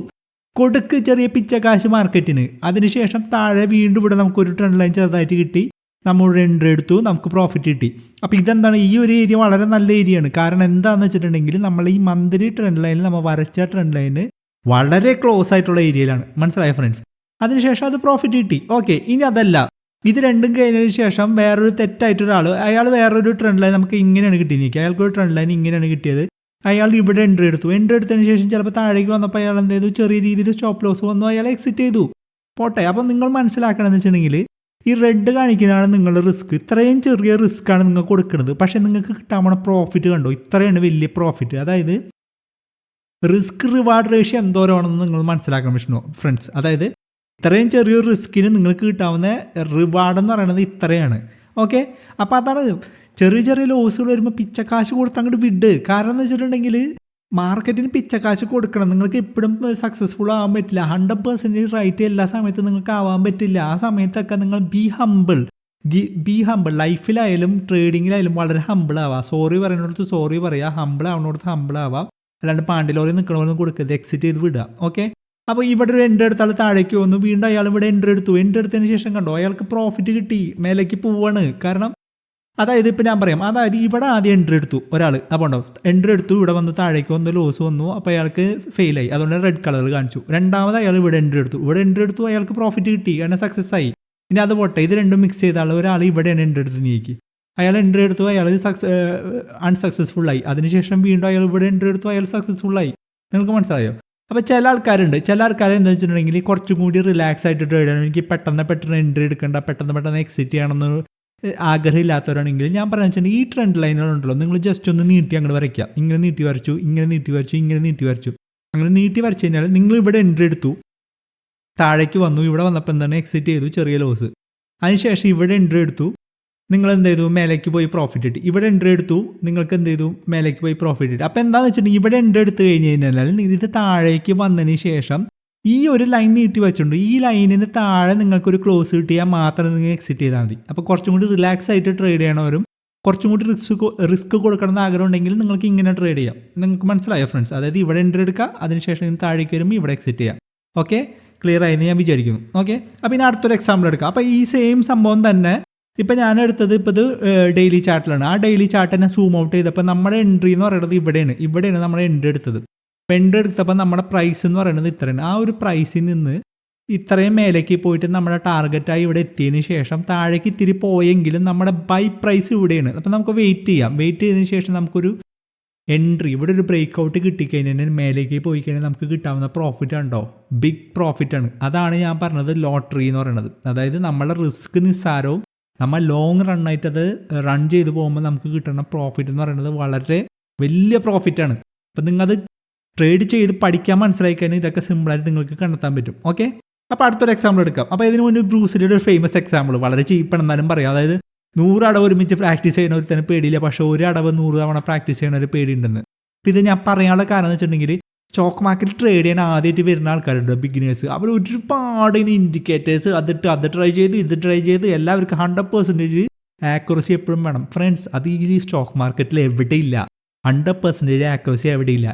കൊടുക്ക് ചെറിയ പിച്ചക്കാശ് മാർക്കറ്റിന്. അതിനുശേഷം താഴെ വീണ്ടും ഇവിടെ നമുക്കൊരു ട്രെൻഡ് ലൈൻ ചെറുതായിട്ട് കിട്ടി, നമ്മളിവിടെ എൻട്രി എടുത്തു, നമുക്ക് പ്രോഫിറ്റ് കിട്ടി. അപ്പോൾ ഇതെന്താണ്, ഈ ഒരു ഏരിയ വളരെ നല്ല ഏരിയയാണ്. കാരണം എന്താണെന്ന് വെച്ചിട്ടുണ്ടെങ്കിൽ നമ്മൾ ഈ മന്ത്ലി ട്രെൻഡ് ലൈനിൽ നമ്മൾ വരച്ച ട്രെൻഡ് ലൈന് വളരെ ക്ലോസ് ആയിട്ടുള്ള ഏരിയയിലാണ്. മനസ്സിലായ ഫ്രണ്ട്സ്? അതിനുശേഷം അത് പ്രോഫിറ്റ് കിട്ടി. ഓക്കെ, ഇനി അതല്ല, ഇത് രണ്ടും കഴിഞ്ഞതിന് ശേഷം വേറൊരു തെറ്റായിട്ടൊരാൾ, അയാൾ വേറൊരു ട്രെൻഡ് ലൈൻ നമുക്ക് ഇങ്ങനെയാണ് കിട്ടിയത്. നിൽക്കുക, അയാൾക്കൊരു ട്രെൻഡ് ലൈൻ ഇങ്ങനെയാണ് കിട്ടിയത്. അയാൾ ഇവിടെ എൻട്രി എടുത്തതിന് ശേഷം ചിലപ്പോൾ താഴേക്ക് വന്നപ്പോൾ അയാൾ എന്ത് ചെയ്തു, ചെറിയ രീതിയിൽ സ്റ്റോപ്പ് ലോസ് വന്നു, അയാൾ എക്സിറ്റ് ചെയ്തു. പോട്ടെ. അപ്പം നിങ്ങൾ മനസ്സിലാക്കണമെന്ന് വെച്ചിട്ടുണ്ടെങ്കിൽ ഈ റെഡ് കാണിക്കുന്നതാണ് നിങ്ങളുടെ റിസ്ക്. ഇത്രയും ചെറിയ റിസ്ക് ആണ് നിങ്ങൾ കൊടുക്കുന്നത്, പക്ഷേ നിങ്ങൾക്ക് കിട്ടാൻ പോണ പ്രോഫിറ്റ് കണ്ടോ, ഇത്രയാണ് വലിയ പ്രോഫിറ്റ്. അതായത് റിസ്ക് റിവാർഡ് റേഷ്യോ എന്തോരമാണെന്ന് നിങ്ങൾ മനസ്സിലാക്കാൻ പറ്റുന്നു ഫ്രണ്ട്സ്. അതായത് ഇത്രയും ചെറിയൊരു റിസ്കിന് നിങ്ങൾക്ക് കിട്ടാവുന്ന റിവാർഡ് എന്ന് പറയുന്നത് ഇത്രയാണ്. ഓക്കെ, അപ്പോൾ അതാണ് ചെറിയ ചെറിയ ലോസുകൾ വരുമ്പോൾ പിച്ചക്കാശ് കൊടുത്ത് അങ്ങോട്ട് വിട്. കാരണം എന്ന് വെച്ചിട്ടുണ്ടെങ്കിൽ മാർക്കറ്റിന് പിച്ചക്കാശ് കൊടുക്കണം. നിങ്ങൾക്ക് എപ്പോഴും സക്സസ്ഫുൾ ആവാൻ പറ്റില്ല. 100% റൈറ്റ് എല്ലാ സമയത്തും നിങ്ങൾക്ക് ആവാൻ പറ്റില്ല. ആ സമയത്തൊക്കെ നിങ്ങൾ ബി ഹമ്പിൾ. ലൈഫിലായാലും ട്രേഡിങ്ങിലായാലും വളരെ ഹമ്പിൾ ആവാം. സോറി പറയുന്നിടത്ത് സോറി പറയുക, ഹമ്പിൾ ആവുന്നിടത്ത് ഹമ്പിൾ ആവാം. അല്ലാണ്ട് പാണ്ടിലോറി നിൽക്കണവരൊന്നും കൊടുക്കരുത്, എക്സിറ്റ് ചെയ്ത് വിടുക. ഓക്കെ, അപ്പോൾ ഇവിടെ ഒരു എൻട്രി എടുത്താൽ താഴേക്ക് വന്നു, വീണ്ടും അയാൾ ഇവിടെ എൻട്രി എടുത്തതിന് ശേഷം കണ്ടോ അയാൾക്ക് പ്രോഫിറ്റ് കിട്ടി, മേലേക്ക് പോവാണ്. കാരണം അതായത് ഇപ്പം ഞാൻ പറയാം, അതായത് ഇവിടെ ആദ്യം എൻട്രി എടുത്തു ഒരാൾ, അപ്പോൾ ഉണ്ടോ എൻട്രി എടുത്തു, ഇവിടെ വന്ന് താഴേക്ക് വന്ന് ലോസ് വന്നു, അപ്പോൾ അയാൾക്ക് ഫെയിലായി, അതുകൊണ്ട് റെഡ് കളർ കാണിച്ചു. രണ്ടാമത് അയാൾ ഇവിടെ എൻട്രി എടുത്തു, അയാൾക്ക് പ്രോഫിറ്റ് കിട്ടി, കാരണം സക്സസ് ആയി. ഇനി അത് പോട്ടെ, ഇത് രണ്ടും മിക്സ് ചെയ്ത ഒരാൾ ഇവിടെയാണ് എൻട്രി എടുത്ത് നീക്കി, അയാൾ എൻട്രി എടുത്തു, അയാൾ അൺസക്സസ്ഫുള്ളായി. അതിനുശേഷം വീണ്ടും അയാൾ ഇവിടെ എൻട്രി എടുത്തു, അയാൾ സക്സസ്ഫുള്ളായി. നിങ്ങൾക്ക് മനസ്സിലായോ? അപ്പോൾ ചില ആൾക്കാർ എന്താ വെച്ചിട്ടുണ്ടെങ്കിൽ കുറച്ചും കൂടി റിലാക്സ് ആയിട്ട് ട്രേഡ് ചെയ്യണം, എനിക്ക് പെട്ടെന്ന് എൻട്രി എടുക്കേണ്ട, പെട്ടെന്ന് എക്സിറ്റ് ചെയ്യണമെന്ന് ആഗ്രഹമില്ലാത്തവരാണെങ്കിൽ ഞാൻ പറഞ്ഞു വെച്ചിട്ടുണ്ടെങ്കിൽ ഈ ട്രെൻഡ് ലൈനുകളുണ്ടല്ലോ, നിങ്ങൾ ജസ്റ്റ് ഒന്ന് നീട്ടി അങ്ങോട്ട് വരയ്ക്കുക. ഇങ്ങനെ നീട്ടി വരച്ചു, അങ്ങനെ നീട്ടി വരച്ചു കഴിഞ്ഞാൽ നിങ്ങൾ ഇവിടെ എൻട്രി എടുത്തു, താഴേക്ക് വന്നു, ഇവിടെ വന്നപ്പോൾ എന്താണ് എക്സിറ്റ് ചെയ്തു, ചെറിയ ലോസ്. അതിനുശേഷം ഇവിടെ എൻട്രി എടുത്തു, നിങ്ങൾ എന്ത് ചെയ്തു, മേലേക്ക് പോയി പ്രോഫിറ്റ് കിട്ടി. ഇവിടെ എൻട്രി എടുത്തു, നിങ്ങൾക്ക് എന്ത് ചെയ്തു, മേലേക്ക് പോയി പ്രോഫിറ്റ് കിട്ടി. അപ്പോൾ എന്താണെന്ന് വെച്ചിട്ടുണ്ടെങ്കിൽ ഇവിടെ എൻട്രി എടുത്ത് കഴിഞ്ഞ് കഴിഞ്ഞാൽ ഇത് താഴേക്ക് വന്നതിന് ശേഷം ഈ ഒരു ലൈൻ നീട്ടി വെച്ചിട്ടുണ്ട്, ഈ ലൈനിന് താഴെ നിങ്ങൾക്കൊരു ക്ലോസ് കിട്ടിയാൽ മാത്രം നിങ്ങൾ എക്സിറ്റ് ചെയ്താൽ മതി. അപ്പോൾ കുറച്ചും കൂടി റിലാക്സ് ആയിട്ട് ട്രേഡ് ചെയ്യണവരും കുറച്ചും കൂടി റിസ്ക് കൊടുക്കണം എന്ന് ആഗ്രഹം ഉണ്ടെങ്കിൽ നിങ്ങൾക്ക് ഇങ്ങനെ ട്രേഡ് ചെയ്യാം. നിങ്ങൾക്ക് മനസ്സിലായോ ഫ്രണ്ട്സ്? അതായത് ഇവിടെ എൻട്രി എടുക്കുക, അതിനുശേഷം താഴേക്ക് വരുമ്പോൾ ഇവിടെ എക്സിറ്റ് ചെയ്യാം. ഓക്കെ, ക്ലിയർ ആയെന്ന് ഞാൻ വിചാരിക്കുന്നു. ഓക്കെ, അപ്പോൾ ഇനി അടുത്തൊരു എക്സാമ്പിൾ എടുക്കാം. അപ്പോൾ ഈ സെയിം സംഭവം തന്നെ ഇപ്പം ഞാൻ എടുത്തത് ഇപ്പോൾ ഇത് ഡെയിലി ചാർട്ടിലാണ്. ആ ഡെയിലി ചാർട്ട് തന്നെ സൂം ഔട്ട് ചെയ്തപ്പോൾ നമ്മുടെ എൻട്രി എന്ന് പറയുന്നത് ഇവിടെയാണ് നമ്മുടെ എൻട്രി എടുത്തത്. അപ്പോൾ എൻട്രി എടുത്തപ്പോൾ നമ്മുടെ പ്രൈസ് എന്ന് പറയുന്നത് ഇത്രയാണ്. ആ ഒരു പ്രൈസിൽ നിന്ന് ഇത്രയും മേലേക്ക് പോയിട്ട് നമ്മുടെ ടാർഗറ്റായി ഇവിടെ എത്തിയതിന് ശേഷം താഴേക്ക് ഇത്തിരി പോയെങ്കിലും നമ്മുടെ ബൈ പ്രൈസ് ഇവിടെയാണ്. അപ്പോൾ നമുക്ക് വെയിറ്റ് ചെയ്തതിന് ശേഷം നമുക്കൊരു എൻട്രി, ഇവിടെ ഒരു ബ്രേക്ക് ഔട്ട് കിട്ടിക്കഴിഞ്ഞാൽ മേലേക്ക് പോയി കഴിഞ്ഞാൽ നമുക്ക് കിട്ടാവുന്ന പ്രോഫിറ്റ് ഉണ്ടോ, ബിഗ് പ്രോഫിറ്റാണ്. അതാണ് ഞാൻ പറഞ്ഞത് ലോട്ടറി എന്ന് പറയുന്നത്. അതായത് നമ്മളെ റിസ്ക് നിസ്സാരവും നമ്മൾ ലോങ് റണ്ണായിട്ട് അത് റൺ ചെയ്ത് പോകുമ്പോൾ നമുക്ക് കിട്ടുന്ന പ്രോഫിറ്റ് എന്ന് പറയുന്നത് വളരെ വലിയ പ്രോഫിറ്റാണ്. അപ്പം നിങ്ങളത് ട്രേഡ് ചെയ്ത് പഠിക്കാൻ മനസ്സിലാക്കി കഴിഞ്ഞാൽ ഇതൊക്കെ സിമ്പിളായിട്ട് നിങ്ങൾക്ക് കണ്ടെത്താൻ പറ്റും. ഓക്കെ, അപ്പോൾ അടുത്തൊരു എക്സാമ്പിൾ എടുക്കാം. അപ്പോൾ ഇതിന് മുന്നേ ബ്രൂസിലിയുടെ ഒരു ഫേമസ് എക്സാമ്പിൾ, വളരെ ചീപ്പാണെന്നാലും പറയാം. അതായത് 100 അടവ് ഒരുമിച്ച് പ്രാക്ടീസ് ചെയ്യുന്ന ഒരു തന്നെ പേടിയില്ല, പക്ഷേ ഒരു അടവ് 100 തവണ പ്രാക്ടീസ് ചെയ്യുന്ന ഒരു പേടിയുണ്ടെന്ന്. അപ്പോൾ ഇത് ഞാൻ പറയാനുള്ള കാരണം എന്ന് വെച്ചിട്ടുണ്ടെങ്കിൽ സ്റ്റോക്ക് മാർക്കറ്റ് ട്രേഡ് ചെയ്യാൻ ആദ്യമായിട്ട് വരുന്ന ആൾക്കാരുണ്ട്, ബിഗിനേഴ്സ്. അവർ ഒരുപാട് ഇൻഡിക്കേറ്റേഴ്സ് അത് ട്രൈ ചെയ്ത് എല്ലാവർക്കും 100% ആക്യുറസി എപ്പോഴും വേണം ഫ്രണ്ട്സ്. അത് ഈ സ്റ്റോക്ക് മാർക്കറ്റിൽ എവിടെയില്ല, 100% ആക്യുറസി എവിടെയില്ല.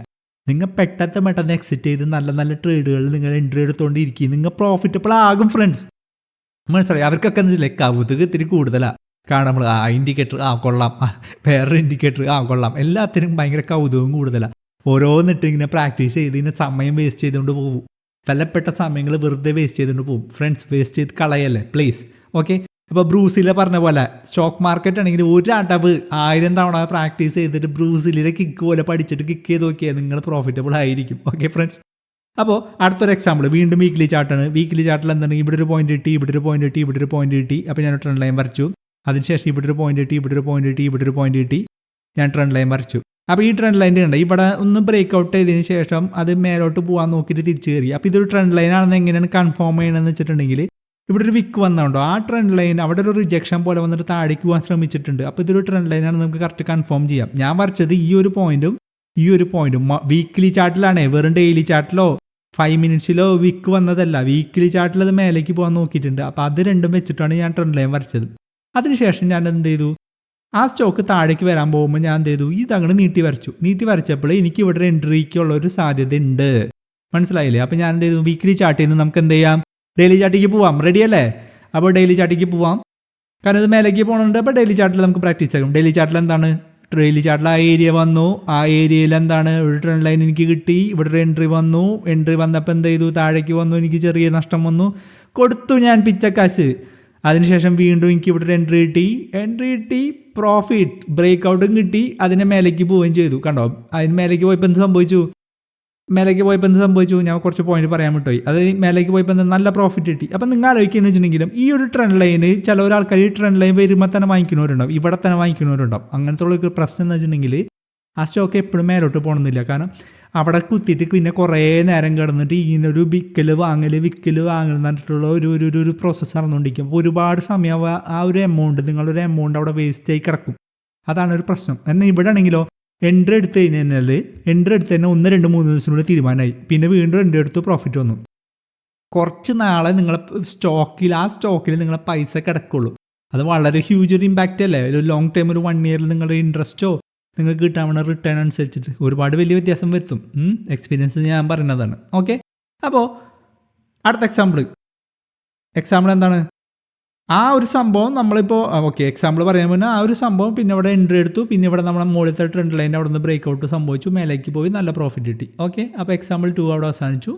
നിങ്ങൾ പെട്ടെന്ന് എക്സിറ്റ് ചെയ്ത് നല്ല ട്രേഡുകൾ നിങ്ങൾ എൻട്രി എടുത്തുകൊണ്ടിരിക്കും, നിങ്ങൾ പ്രോഫിറ്റബിൾ ആകും ഫ്രണ്ട്സ്. മനസ്സിലായി? അവർക്കൊക്കെ എന്താ കൗതുക ഇത്തിരി കൂടുതലാണ്. കാരണം നമ്മൾ ഇൻഡിക്കേറ്റർ കൊള്ളാം, വേറൊരു ഇൻഡിക്കേറ്റർ കൊള്ളാം, എല്ലാത്തിനും ഭയങ്കര കൗതുകം കൂടുതലാണ്. ഓരോന്നിട്ട് ഇങ്ങനെ പ്രാക്ടീസ് ചെയ്ത് ഇങ്ങനെ സമയം വേസ്റ്റ് ചെയ്തുകൊണ്ട് പോകും. വിലപ്പെട്ട സമയങ്ങൾ വെറുതെ വേസ്റ്റ് ചെയ്തുകൊണ്ട് പോകും ഫ്രണ്ട്സ്. വേസ്റ്റ് ചെയ്ത് കളയല്ലേ പ്ലീസ്. ഓക്കെ, അപ്പോൾ ബ്രൂസിലെ പറഞ്ഞ പോലെ സ്റ്റോക്ക് മാർക്കറ്റ് ആണെങ്കിൽ ഒരു അടവ് 1000 തവണ പ്രാക്ടീസ് ചെയ്തിട്ട് ബ്രൂസിലെ കിക്ക് പോലെ പഠിച്ചിട്ട് കിക്ക് ചെയ്ത് നോക്കിയാൽ നിങ്ങൾ പ്രോഫിറ്റബിൾ ആയിരിക്കും. ഓക്കെ ഫ്രണ്ട്സ്, അപ്പോൾ അടുത്തൊരു എക്സാമ്പിൾ വീണ്ടും വീക്ക്ലി ചാർട്ടാണ്. വീക്ക്ലി ചാർട്ടിൽ എന്താണ്, ഇവിടെ ഒരു പോയിന്റ് കിട്ടി, ഇവിടെ ഒരു പോയിന്റ് കിട്ടി. അപ്പോൾ ഞാൻ ട്രെൻഡ് ലൈൻ വരച്ചു. അതിനുശേഷം ഇവിടെ ഒരു പോയിന്റ് കിട്ടി, ഞാൻ ട്രെൻഡ് ലൈൻ വരച്ചു. അപ്പോൾ ഈ ട്രെൻഡ് ലൈൻ്റെ ഉണ്ട്, ഇവിടെ ഒന്ന് ബ്രേക്ക് ഔട്ട് ചെയ്തതിന് ശേഷം അത് മേലോട്ട് പോകാൻ നോക്കിയിട്ട് തിരിച്ചു കയറി. അപ്പോൾ ഇതൊരു ട്രെൻഡ് ലൈൻ ആണെന്ന് എങ്ങനെയാണ് കൺഫേം ചെയ്യണമെന്ന് വെച്ചിട്ടുണ്ടെങ്കിൽ ഇവിടെ ഒരു വിക്ക് വന്നുണ്ടോ, ആ ട്രെൻഡ് ലൈൻ അവിടെ ഒരു റിജക്ഷൻ പോലെ വന്നിട്ട് താഴേക്ക് പോകാൻ ശ്രമിച്ചിട്ടുണ്ട്. അപ്പോൾ ഇതൊരു ട്രെൻഡ് ലൈനാണ്, നമുക്ക് കറക്റ്റ് കൺഫേം ചെയ്യാം. ഞാൻ വരച്ചത് ഈ ഒരു പോയിന്റും വീക്ക്ലി ചാർട്ടിലാണേ, വെറും ഡെയിലി ചാർട്ടിലോ 5 മിനിറ്റ്സിലോ വീക്ക് വന്നതല്ല, വീക്കിലി ചാർട്ടിൽ അത് മേലേക്ക് പോകാൻ നോക്കിയിട്ടുണ്ട്. അപ്പോൾ അത് രണ്ടും വെച്ചിട്ടാണ് ഞാൻ ട്രെൻഡ് ലൈൻ വരച്ചത്. അതിനുശേഷം ഞാൻ എന്ത് ചെയ്തു, ആ സ്റ്റോക്ക് താഴേക്ക് വരാൻ പോകുമ്പോൾ ഞാൻ എന്ത് ചെയ്തു, ഇതങ്ങോട്ട് നീട്ടി വരച്ചപ്പോൾ എനിക്ക് ഇവിടെ ഒരു എൻട്രിക്കുള്ള ഒരു സാധ്യത ഉണ്ട്. മനസ്സിലായില്ലേ? അപ്പോൾ ഞാൻ എന്ത് ചെയ്തു, വീക്കിലി ചാർട്ടിൽ നിന്ന് നമുക്ക് എന്ത് ചെയ്യാം, ഡെയിലി ചാർട്ടിലേക്ക് പോവാം. റെഡി അല്ലേ? അപ്പോൾ ഡെയിലി ചാർട്ടിലേക്ക് പോവാം. കാരണം ഇത് മേലേക്ക് പോകണുണ്ട്. അപ്പോൾ ഡെയിലി ചാർട്ടിൽ നമുക്ക് പ്രാക്ടീസ് ആകും. ഡെയിലി ചാർട്ടിൽ എന്താണ്, ഡെയിലി ചാർട്ടിൽ ആ ഏരിയ വന്നു, ആ ഏരിയയിൽ എന്താണ് ഒരു ട്രെൻഡ് ലൈൻ എനിക്ക് കിട്ടി, ഇവിടെ ഒരു എൻട്രി വന്നു. എൻട്രി വന്നപ്പോൾ എന്ത് ചെയ്തു, താഴേക്ക് വന്നു, എനിക്ക് ചെറിയ നഷ്ടം വന്നു, കൊടുത്തു ഞാൻ പിച്ചക്കാശ്. അതിനുശേഷം വീണ്ടും എനിക്ക് ഇവിടെ ഒരു എൻട്രി കിട്ടി, പ്രോഫിറ്റ് ബ്രേക്ക് ഔട്ടും കിട്ടി, അതിനെ മേലേക്ക് പോവുകയും ചെയ്തു. കണ്ടോ, അതിന് മേലേക്ക് പോയപ്പോൾ എന്ത് സംഭവിച്ചു, ഞാൻ കുറച്ച് പോയിന്റ് പറയാൻ വിട്ടുപോയി. അത് മേലേക്ക് പോയപ്പോൾ എന്ത് നല്ല പ്രോഫിറ്റ് കിട്ടി. അപ്പം നിങ്ങൾ ആലോചിക്കുകയെന്ന് വെച്ചിട്ടുണ്ടെങ്കിലും ഈ ഒരു ട്രെൻഡ് ലൈന് ചില ഒരാൾക്കാർ ഈ ട്രെൻഡ് ലൈൻ വരുമ്പോൾ തന്നെ വാങ്ങിക്കുന്നവരുണ്ടാവും, ഇവിടെ തന്നെ വാങ്ങിക്കുന്നവരുണ്ടാവും. അങ്ങനത്തെ ഉള്ള ഒരു പ്രശ്നം എന്ന് വെച്ചിട്ടുണ്ടെങ്കിൽ ആ സ്റ്റോക്ക് എപ്പോഴും മേലോട്ട് പോകണമെന്നില്ല. കാരണം അവിടെ കുത്തിയിട്ട് പിന്നെ കുറേ നേരം കിടന്നിട്ട് ഇങ്ങനെ ഒരു വിക്കൽ വാങ്ങൽ എന്നിട്ടുള്ള ഒരു പ്രോസസ്സ് നടന്നുകൊണ്ടിരിക്കും. അപ്പോൾ ഒരുപാട് സമയം ആ ഒരു നിങ്ങളൊരു എമൗണ്ട് അവിടെ വേസ്റ്റ് ആയി കിടക്കും. അതാണ് ഒരു പ്രശ്നം. എന്നാൽ ഇവിടെ ആണെങ്കിലോ എൻട്രി എടുത്ത് കഴിഞ്ഞാൽ 1-2-3 ദിവസത്തിനുള്ളിൽ തീരുമാനമായി. പിന്നെ വീണ്ടും എൻട്രി എടുത്ത് പ്രോഫിറ്റ് വന്നു. കുറച്ച് നാളെ നിങ്ങളെ ആ സ്റ്റോക്കിൽ നിങ്ങളെ പൈസ കിടക്കുള്ളൂ. അത് വളരെ ഹ്യൂജ് ഒരു ഇമ്പാക്റ്റ് അല്ലേ? ഒരു ലോങ് ടൈം, ഒരു 1 ഇയറിൽ നിങ്ങളുടെ ഇൻട്രസ്റ്റോ നിങ്ങൾക്ക് കിട്ടാവുന്ന റിട്ടേൺ അനുസരിച്ചിട്ട് ഒരുപാട് വലിയ വ്യത്യാസം വരുത്തും. എക്സ്പീരിയൻസ് ഞാൻ പറയുന്നതാണ്. ഓക്കെ, അപ്പോൾ അടുത്ത എക്സാമ്പിൾ എന്താണ്, ആ ഒരു സംഭവം നമ്മളിപ്പോൾ എക്സാമ്പിൾ പറയാൻ മുന്നേ ആ ഒരു സംഭവം പിന്നെ ഇവിടെ എൻട്രി എടുത്തു, പിന്നെ ഇവിടെ നമ്മുടെ മുകളിലത്തെ ട്രെൻഡ് ലൈൻ്റെ അവിടെ നിന്ന് ബ്രേക്ക് ഔട്ട് സംഭവിച്ചു, മേലേക്ക് പോയി നല്ല പ്രോഫിറ്റ് കിട്ടി. ഓക്കെ, അപ്പോൾ എക്സാമ്പിൾ 2 അവിടെ അവസാനിച്ചു.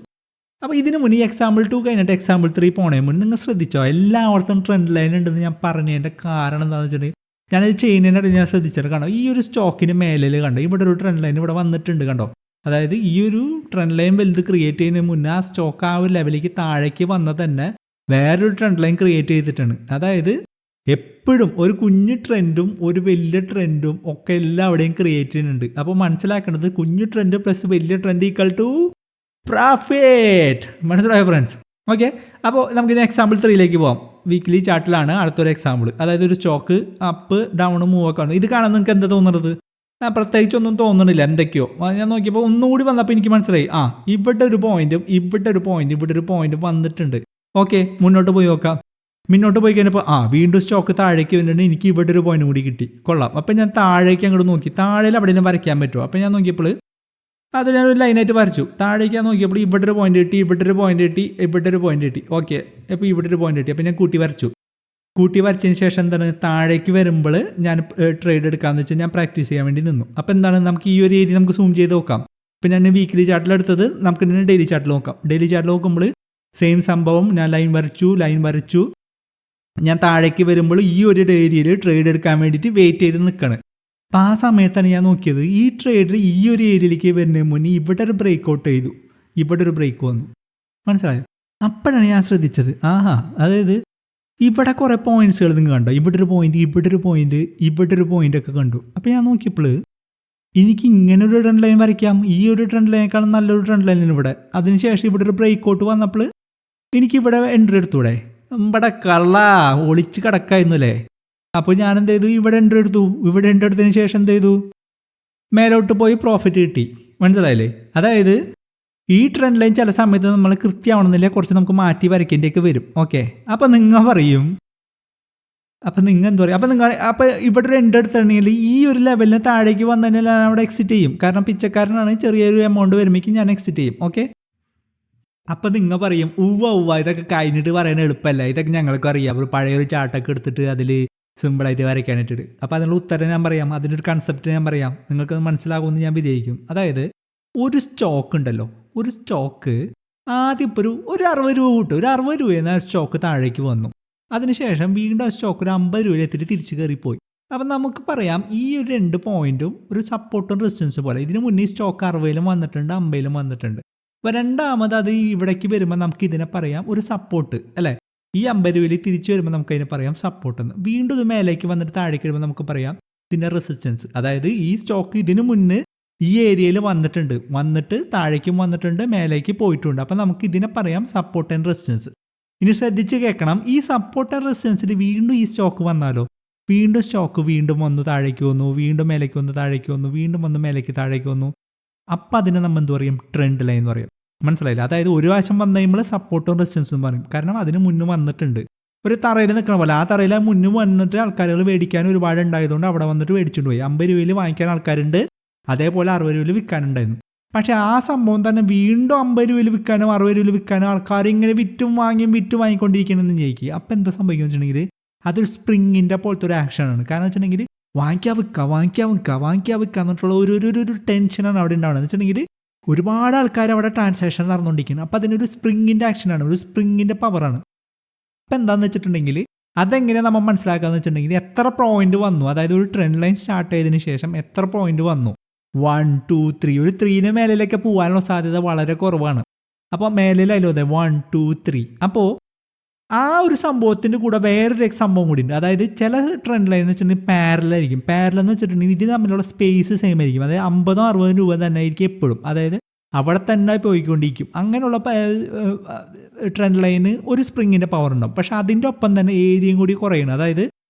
അപ്പോൾ ഇതിന് മുന്നേ എക്സാമ്പിൾ 2 കഴിഞ്ഞിട്ട് എക്സാമ്പിൾ 3 പോണേ മുന്നേ നിങ്ങൾ ശ്രദ്ധിച്ചോ, എല്ലായിടത്തും ട്രെൻഡ് ലൈൻ ഉണ്ടെന്ന് ഞാൻ പറഞ്ഞതിൻ്റെ കാരണം എന്താണെന്ന് വെച്ചിട്ടുണ്ടെങ്കിൽ ഞാനത് ചെയ്യുന്നതിനായിട്ട് ഞാൻ ശ്രദ്ധിച്ചിട്ട് കണ്ടോ, ഈ ഒരു സ്റ്റോക്കിന് മേലിൽ കണ്ടോ ഇവിടെ ഒരു ട്രെൻഡ് ലൈൻ ഇവിടെ വന്നിട്ടുണ്ട് കണ്ടോ. അതായത് ഈ ഒരു ട്രെൻഡ് ലൈൻ വലുത് ക്രിയേറ്റ് ചെയ്യുന്നതിന് മുന്നേ ആ സ്റ്റോക്ക് ആ ഒരു ലെവലിലേക്ക് താഴേക്ക് വന്നാൽ തന്നെ വേറൊരു ട്രെൻഡ് ലൈൻ ക്രിയേറ്റ് ചെയ്തിട്ടാണ്. അതായത് എപ്പോഴും ഒരു കുഞ്ഞു ട്രെൻഡും ഒരു വലിയ ട്രെൻഡും ഒക്കെ എല്ലാവിടെയും ക്രിയേറ്റ് ചെയ്യുന്നുണ്ട്. അപ്പോൾ മനസ്സിലാക്കേണ്ടത് കുഞ്ഞു ട്രെൻഡ് പ്ലസ് വലിയ ട്രെൻഡ് ഈക്വൽ ടു പ്രോഫിറ്റ്. മനസ്സിലായോ ഫ്രണ്ട്സ്? ഓക്കെ, അപ്പോൾ നമുക്കിനി എക്സാമ്പിൾ 3ലേക്ക് പോകാം. വീക്ക്ലി ചാർട്ടിലാണ് അടുത്തൊരു എക്സാമ്പിൾ. അതായത് ഒരു സ്റ്റോക്ക് അപ്പ് ഡൗൺ മൂവ് ഒക്കെ ആണ്. ഇത് കാണാൻ നിങ്ങൾക്ക് എന്താ തോന്നുന്നത്? പ്രത്യേകിച്ചൊന്നും തോന്നണില്ല, എന്തൊക്കെയോ. ഞാൻ നോക്കിയപ്പോൾ ഒന്നുകൂടി വന്നപ്പോൾ എനിക്ക് മനസ്സിലായി, ഇവിടെ ഒരു പോയിന്റും വന്നിട്ടുണ്ട്. ഓക്കെ, മുന്നോട്ട് പോയി നോക്കാം. മുന്നോട്ട് പോയി കഴിഞ്ഞപ്പോൾ വീണ്ടും സ്റ്റോക്ക് താഴേക്ക് വരുന്നുണ്ട്. എനിക്ക് ഇവിടെ ഒരു പോയിന്റ് കൂടി കിട്ടി, കൊള്ളാം. അപ്പം ഞാൻ താഴേക്ക് അങ്ങോട്ട് നോക്കി, താഴെ അവിടെ നിന്ന് വരയ്ക്കാൻ പറ്റുമോ? അപ്പം ഞാൻ നോക്കിയപ്പോൾ അത് ഞാനൊരു ലൈനായിട്ട് വരച്ചു. താഴേക്ക് നോക്കിയപ്പോൾ ഇവിടെ ഒരു പോയിന്റ് കിട്ടി, ഇവിടെ ഒരു പോയിന്റ് കിട്ടി. ഓക്കെ, അപ്പോൾ ഇവിടെ ഒരു പോയിന്റ് കിട്ടി. അപ്പോൾ ഞാൻ കൂട്ടി വരച്ചതിന് ശേഷം എന്താണ്, താഴേക്ക് വരുമ്പോൾ ഞാൻ ട്രേഡ് എടുക്കാമെന്ന് വെച്ചാൽ ഞാൻ പ്രാക്ടീസ് ചെയ്യാൻ വേണ്ടി നിന്നു. അപ്പോൾ എന്താണ്, നമുക്ക് ഈ ഒരു ഏരിയ നമുക്ക് സൂം ചെയ്ത് നോക്കാം. ഇപ്പം ഞാൻ വീക്ക്ലി ചാർട്ടിൽ എടുത്തത്, നമുക്ക് ഡെയിലി ചാർട്ടിൽ നോക്കാം. ഡെയിലി ചാർട്ടിൽ നോക്കുമ്പോൾ സെയിം സംഭവം, ഞാൻ ലൈൻ വരച്ചു. ഞാൻ താഴേക്ക് വരുമ്പോൾ ഈ ഒരു ഏരിയയിൽ ട്രേഡ് എടുക്കാൻ വേണ്ടിയിട്ട് വെയിറ്റ് ചെയ്ത് നിൽക്കുകയാണ്. അപ്പോൾ ആ സമയത്താണ് ഞാൻ നോക്കിയത്, ഈ ട്രേഡർ ഈ ഒരു ഏരിയയിലേക്ക് വരുന്നതിന് മുന്നേ ഇവിടെ ഒരു ബ്രേക്ക് ഔട്ട് ചെയ്തു, ഇവിടെ ഒരു ബ്രേക്ക് വന്നു. മനസ്സിലായോ? അപ്പോഴാണ് ഞാൻ ശ്രദ്ധിച്ചത്, അതായത് ഇവിടെ കുറേ പോയിന്റ്സുകൾ നിങ്ങൾ കണ്ടോ, ഇവിടെ ഒരു പോയിന്റ് ഒക്കെ കണ്ടു. അപ്പോൾ ഞാൻ നോക്കിയപ്പോൾ എനിക്ക് ഇങ്ങനെ ഒരു ട്രെൻഡ് ലൈൻ വരയ്ക്കാം, ഈ ഒരു ട്രെൻഡ് ലൈനേക്കാളും നല്ലൊരു ട്രെൻഡ് ലൈനാണ് ഇവിടെ. അതിനുശേഷം ഇവിടെ ഒരു ബ്രേക്ക് ഔട്ട് വന്നപ്പോൾ എനിക്കിവിടെ എൻട്രി എടുത്തൂടെ? ഇവിടെ ഒളിച്ച് കിടക്കായിരുന്നു അല്ലേ? അപ്പോൾ ഞാൻ എന്ത് ചെയ്തു, ഇവിടെ എൻട്രി എടുത്തതിന് ശേഷം എന്ത് ചെയ്തു, മേലോട്ട് പോയി പ്രോഫിറ്റ് കിട്ടി. മനസ്സിലായില്ലേ? അതായത് ഈ ട്രെൻഡ് ലൈൻ ചില സമയത്ത് നമ്മൾ കൃത്യമാവണമെന്നില്ല, കുറച്ച് നമുക്ക് മാറ്റി വരയ്ക്കേണ്ടിയൊക്കെ വരും. ഓക്കെ, അപ്പം നിങ്ങൾ പറയും, അപ്പോൾ ഇവിടെ ഒരു എൻട്രി എടുത്തിട്ടുണ്ടെങ്കിൽ ഈ ഒരു ലെവലിന് താഴേക്ക് വന്നു കഴിഞ്ഞാൽ ഞാൻ അവിടെ എക്സിറ്റ് ചെയ്യും. കാരണം പിച്ചക്കാരനാണ്, ചെറിയൊരു എമൗണ്ട് വരുമ്പോഴേക്കും ഞാൻ എക്സിറ്റ് ചെയ്യും. ഓക്കെ, അപ്പം നിങ്ങൾ പറയും, ഇതൊക്കെ കഴിഞ്ഞിട്ട് പറയാൻ എളുപ്പമല്ല, ഇതൊക്കെ ഞങ്ങൾക്ക് അറിയാം, ഒരു പഴയൊരു ചാർട്ടൊക്കെ എടുത്തിട്ട് അതിൽ സിമ്പിളായിട്ട് വരയ്ക്കാനായിട്ടിട്ട്. അപ്പോൾ അതിനുള്ള ഉത്തരം ഞാൻ പറയാം, അതിൻ്റെ ഒരു കൺസെപ്റ്റ് ഞാൻ പറയാം, നിങ്ങൾക്ക് മനസ്സിലാകുമെന്ന് ഞാൻ വിചാരിക്കും. അതായത് ഒരു സ്റ്റോക്ക് ഉണ്ടല്ലോ, ഒരു സ്റ്റോക്ക് ആദ്യം ഇപ്പോൾ ഒരു 60 രൂപ കിട്ടും, ഒരു 60 രൂപയെന്ന് ആ സ്റ്റോക്ക് താഴേക്ക് വന്നു. അതിനുശേഷം വീണ്ടും ആ സ്റ്റോക്ക് ഒരു 50 രൂപയിൽ എത്തിയിട്ട് തിരിച്ച് കയറിപ്പോയി. അപ്പം നമുക്ക് പറയാം, ഈ ഒരു 2 പോയിന്റും ഒരു സപ്പോർട്ടും റെസിസ്റ്റൻസ് പോലെ. ഇതിന് മുന്നേ ഈ സ്റ്റോക്ക് 60-ലും വന്നിട്ടുണ്ട്, 50-ലും വന്നിട്ടുണ്ട്. അപ്പോൾ രണ്ടാമത് അത് ഇവിടേക്ക് വരുമ്പോൾ നമുക്ക് ഇതിനെ പറയാം ഒരു സപ്പോർട്ട് അല്ലേ. ഈ 50 രൂപയിൽ തിരിച്ചു വരുമ്പോൾ നമുക്ക് അതിനെ പറയാം സപ്പോർട്ട് എന്ന്. വീണ്ടും ഇത് മേലേക്ക് വന്നിട്ട് താഴേക്ക് വരുമ്പോൾ നമുക്ക് പറയാം ഇതിൻ്റെ റെസിസ്റ്റൻസ്. അതായത് ഈ സ്റ്റോക്ക് ഇതിനു മുന്നേ ഈ ഏരിയയിൽ വന്നിട്ട് താഴേക്കും വന്നിട്ടുണ്ട്, മേലേക്ക് പോയിട്ടുണ്ട്. അപ്പം നമുക്ക് ഇതിനെ പറയാം സപ്പോർട്ട് ആൻഡ് റെസിസ്റ്റൻസ്. ഇനി ശ്രദ്ധിച്ച് കേൾക്കണം, ഈ സപ്പോർട്ട് ആൻഡ് റെസിസ്റ്റൻസിൽ വീണ്ടും ഈ സ്റ്റോക്ക് വന്നാലോ, വീണ്ടും സ്റ്റോക്ക് വീണ്ടും വന്നു താഴേക്ക് വന്നു, വീണ്ടും മേലേക്ക് വന്നു താഴേക്ക് വന്നു, വീണ്ടും വന്ന് മേലേക്ക് താഴേക്ക് വന്നു. അപ്പം അതിനെ നമ്മൾ എന്ത് പറയും, ട്രെൻഡ് ലൈൻ എന്ന് പറയും. മനസ്സിലായില്ല. അതായത് ഒരു പ്രാവശ്യം വന്നു കഴിയുമ്പോൾ സപ്പോർട്ടും റെസിസ്റ്റൻസും പറയും. കാരണം അതിന് മുന്നേ വന്നിട്ടുണ്ട്. ഒരു തറയിൽ നിൽക്കണ പോലെ ആ തറയിൽ മുന്നും വന്നിട്ട് ആൾക്കാരുകൾ മേടിക്കാൻ ഒരുപാട് ഉണ്ടായതുകൊണ്ട് അവിടെ വന്നിട്ട് മേടിച്ചുകൊണ്ട് പോയി. 50 രൂപയിൽ വാങ്ങിക്കാൻ ആൾക്കാരുണ്ട്, അതേപോലെ 60 രൂപയിൽ വിൽക്കാനുണ്ടായിരുന്നു. പക്ഷെ ആ സംഭവം തന്നെ വീണ്ടും 50 രൂപയിൽ വിൽക്കാനും 60 രൂപയിൽ വിൽക്കാനും ആൾക്കാർ ഇങ്ങനെ വിറ്റും വാങ്ങിക്കൊണ്ടിരിക്കണമെന്ന് ചോദിക്കുക. അപ്പം എന്താ സംഭവിക്കുന്നത് വെച്ചിട്ടുണ്ടെങ്കിൽ അതൊരു സ്പ്രിങ്ങിൻ്റെ പോലത്തെ ഒരു ആക്ഷനാണ്. കാരണം വെച്ചിട്ടുണ്ടെങ്കിൽ വാങ്ങിക്കാൻ വിൽക്കുക എന്നിട്ടുള്ള ഒരു ടെൻഷനാണ് അവിടെ ഉണ്ടാവുന്നത്. എന്ന് വെച്ചിട്ടുണ്ടെങ്കിൽ ഒരുപാട് ആൾക്കാർ അവിടെ ട്രാൻസാക്ഷൻ നടന്നുകൊണ്ടിരിക്കുന്നത്. അപ്പം അതിനൊരു സ്പ്രിങ്ങിൻ്റെ ആക്ഷനാണ്, ഒരു സ്പ്രിങ്ങിൻ്റെ പവറാണ്. അപ്പം എന്താണെന്ന് വെച്ചിട്ടുണ്ടെങ്കിൽ അതെങ്ങനെ നമ്മൾ മനസ്സിലാക്കാന്ന് വെച്ചിട്ടുണ്ടെങ്കിൽ എത്ര പോയിന്റ് വന്നു, അതായത് ഒരു ട്രെൻഡ് ലൈൻ സ്റ്റാർട്ട് ചെയ്തതിന് ശേഷം എത്ര പോയിന്റ് വന്നു, 1 2 3, ഒരു 3ന് മേലിലേക്ക് പോകാനുള്ള സാധ്യത വളരെ കുറവാണ്. അപ്പോൾ മേലിലല്ലോ അതെ 1 2 3. അപ്പോൾ ആ ഒരു സംഭവത്തിൻ്റെ കൂടെ വേറൊരു സംഭവം കൂടി ഉണ്ട്. അതായത് ചില ട്രെൻഡ് ലൈൻ എന്ന് വെച്ചിട്ടുണ്ടെങ്കിൽ പാരലായിരിക്കും. പാരലെന്ന് വെച്ചിട്ടുണ്ടെങ്കിൽ ഇത് തമ്മിലുള്ള സ്പേസ് സെയിം ആയിരിക്കും. അതായത് 50 60 രൂപ തന്നെ ആയിരിക്കും എപ്പോഴും. അതായത് അവിടെ തന്നെ പോയിക്കൊണ്ടിരിക്കും. അങ്ങനെയുള്ള ട്രെൻഡ് ലൈന് ഒരു സ്പ്രിങ്ങിൻ്റെ പവർ ഉണ്ടാവും. പക്ഷെ അതിൻ്റെ ഒപ്പം തന്നെ ഏരിയയും കൂടി കുറയണം. അതായത്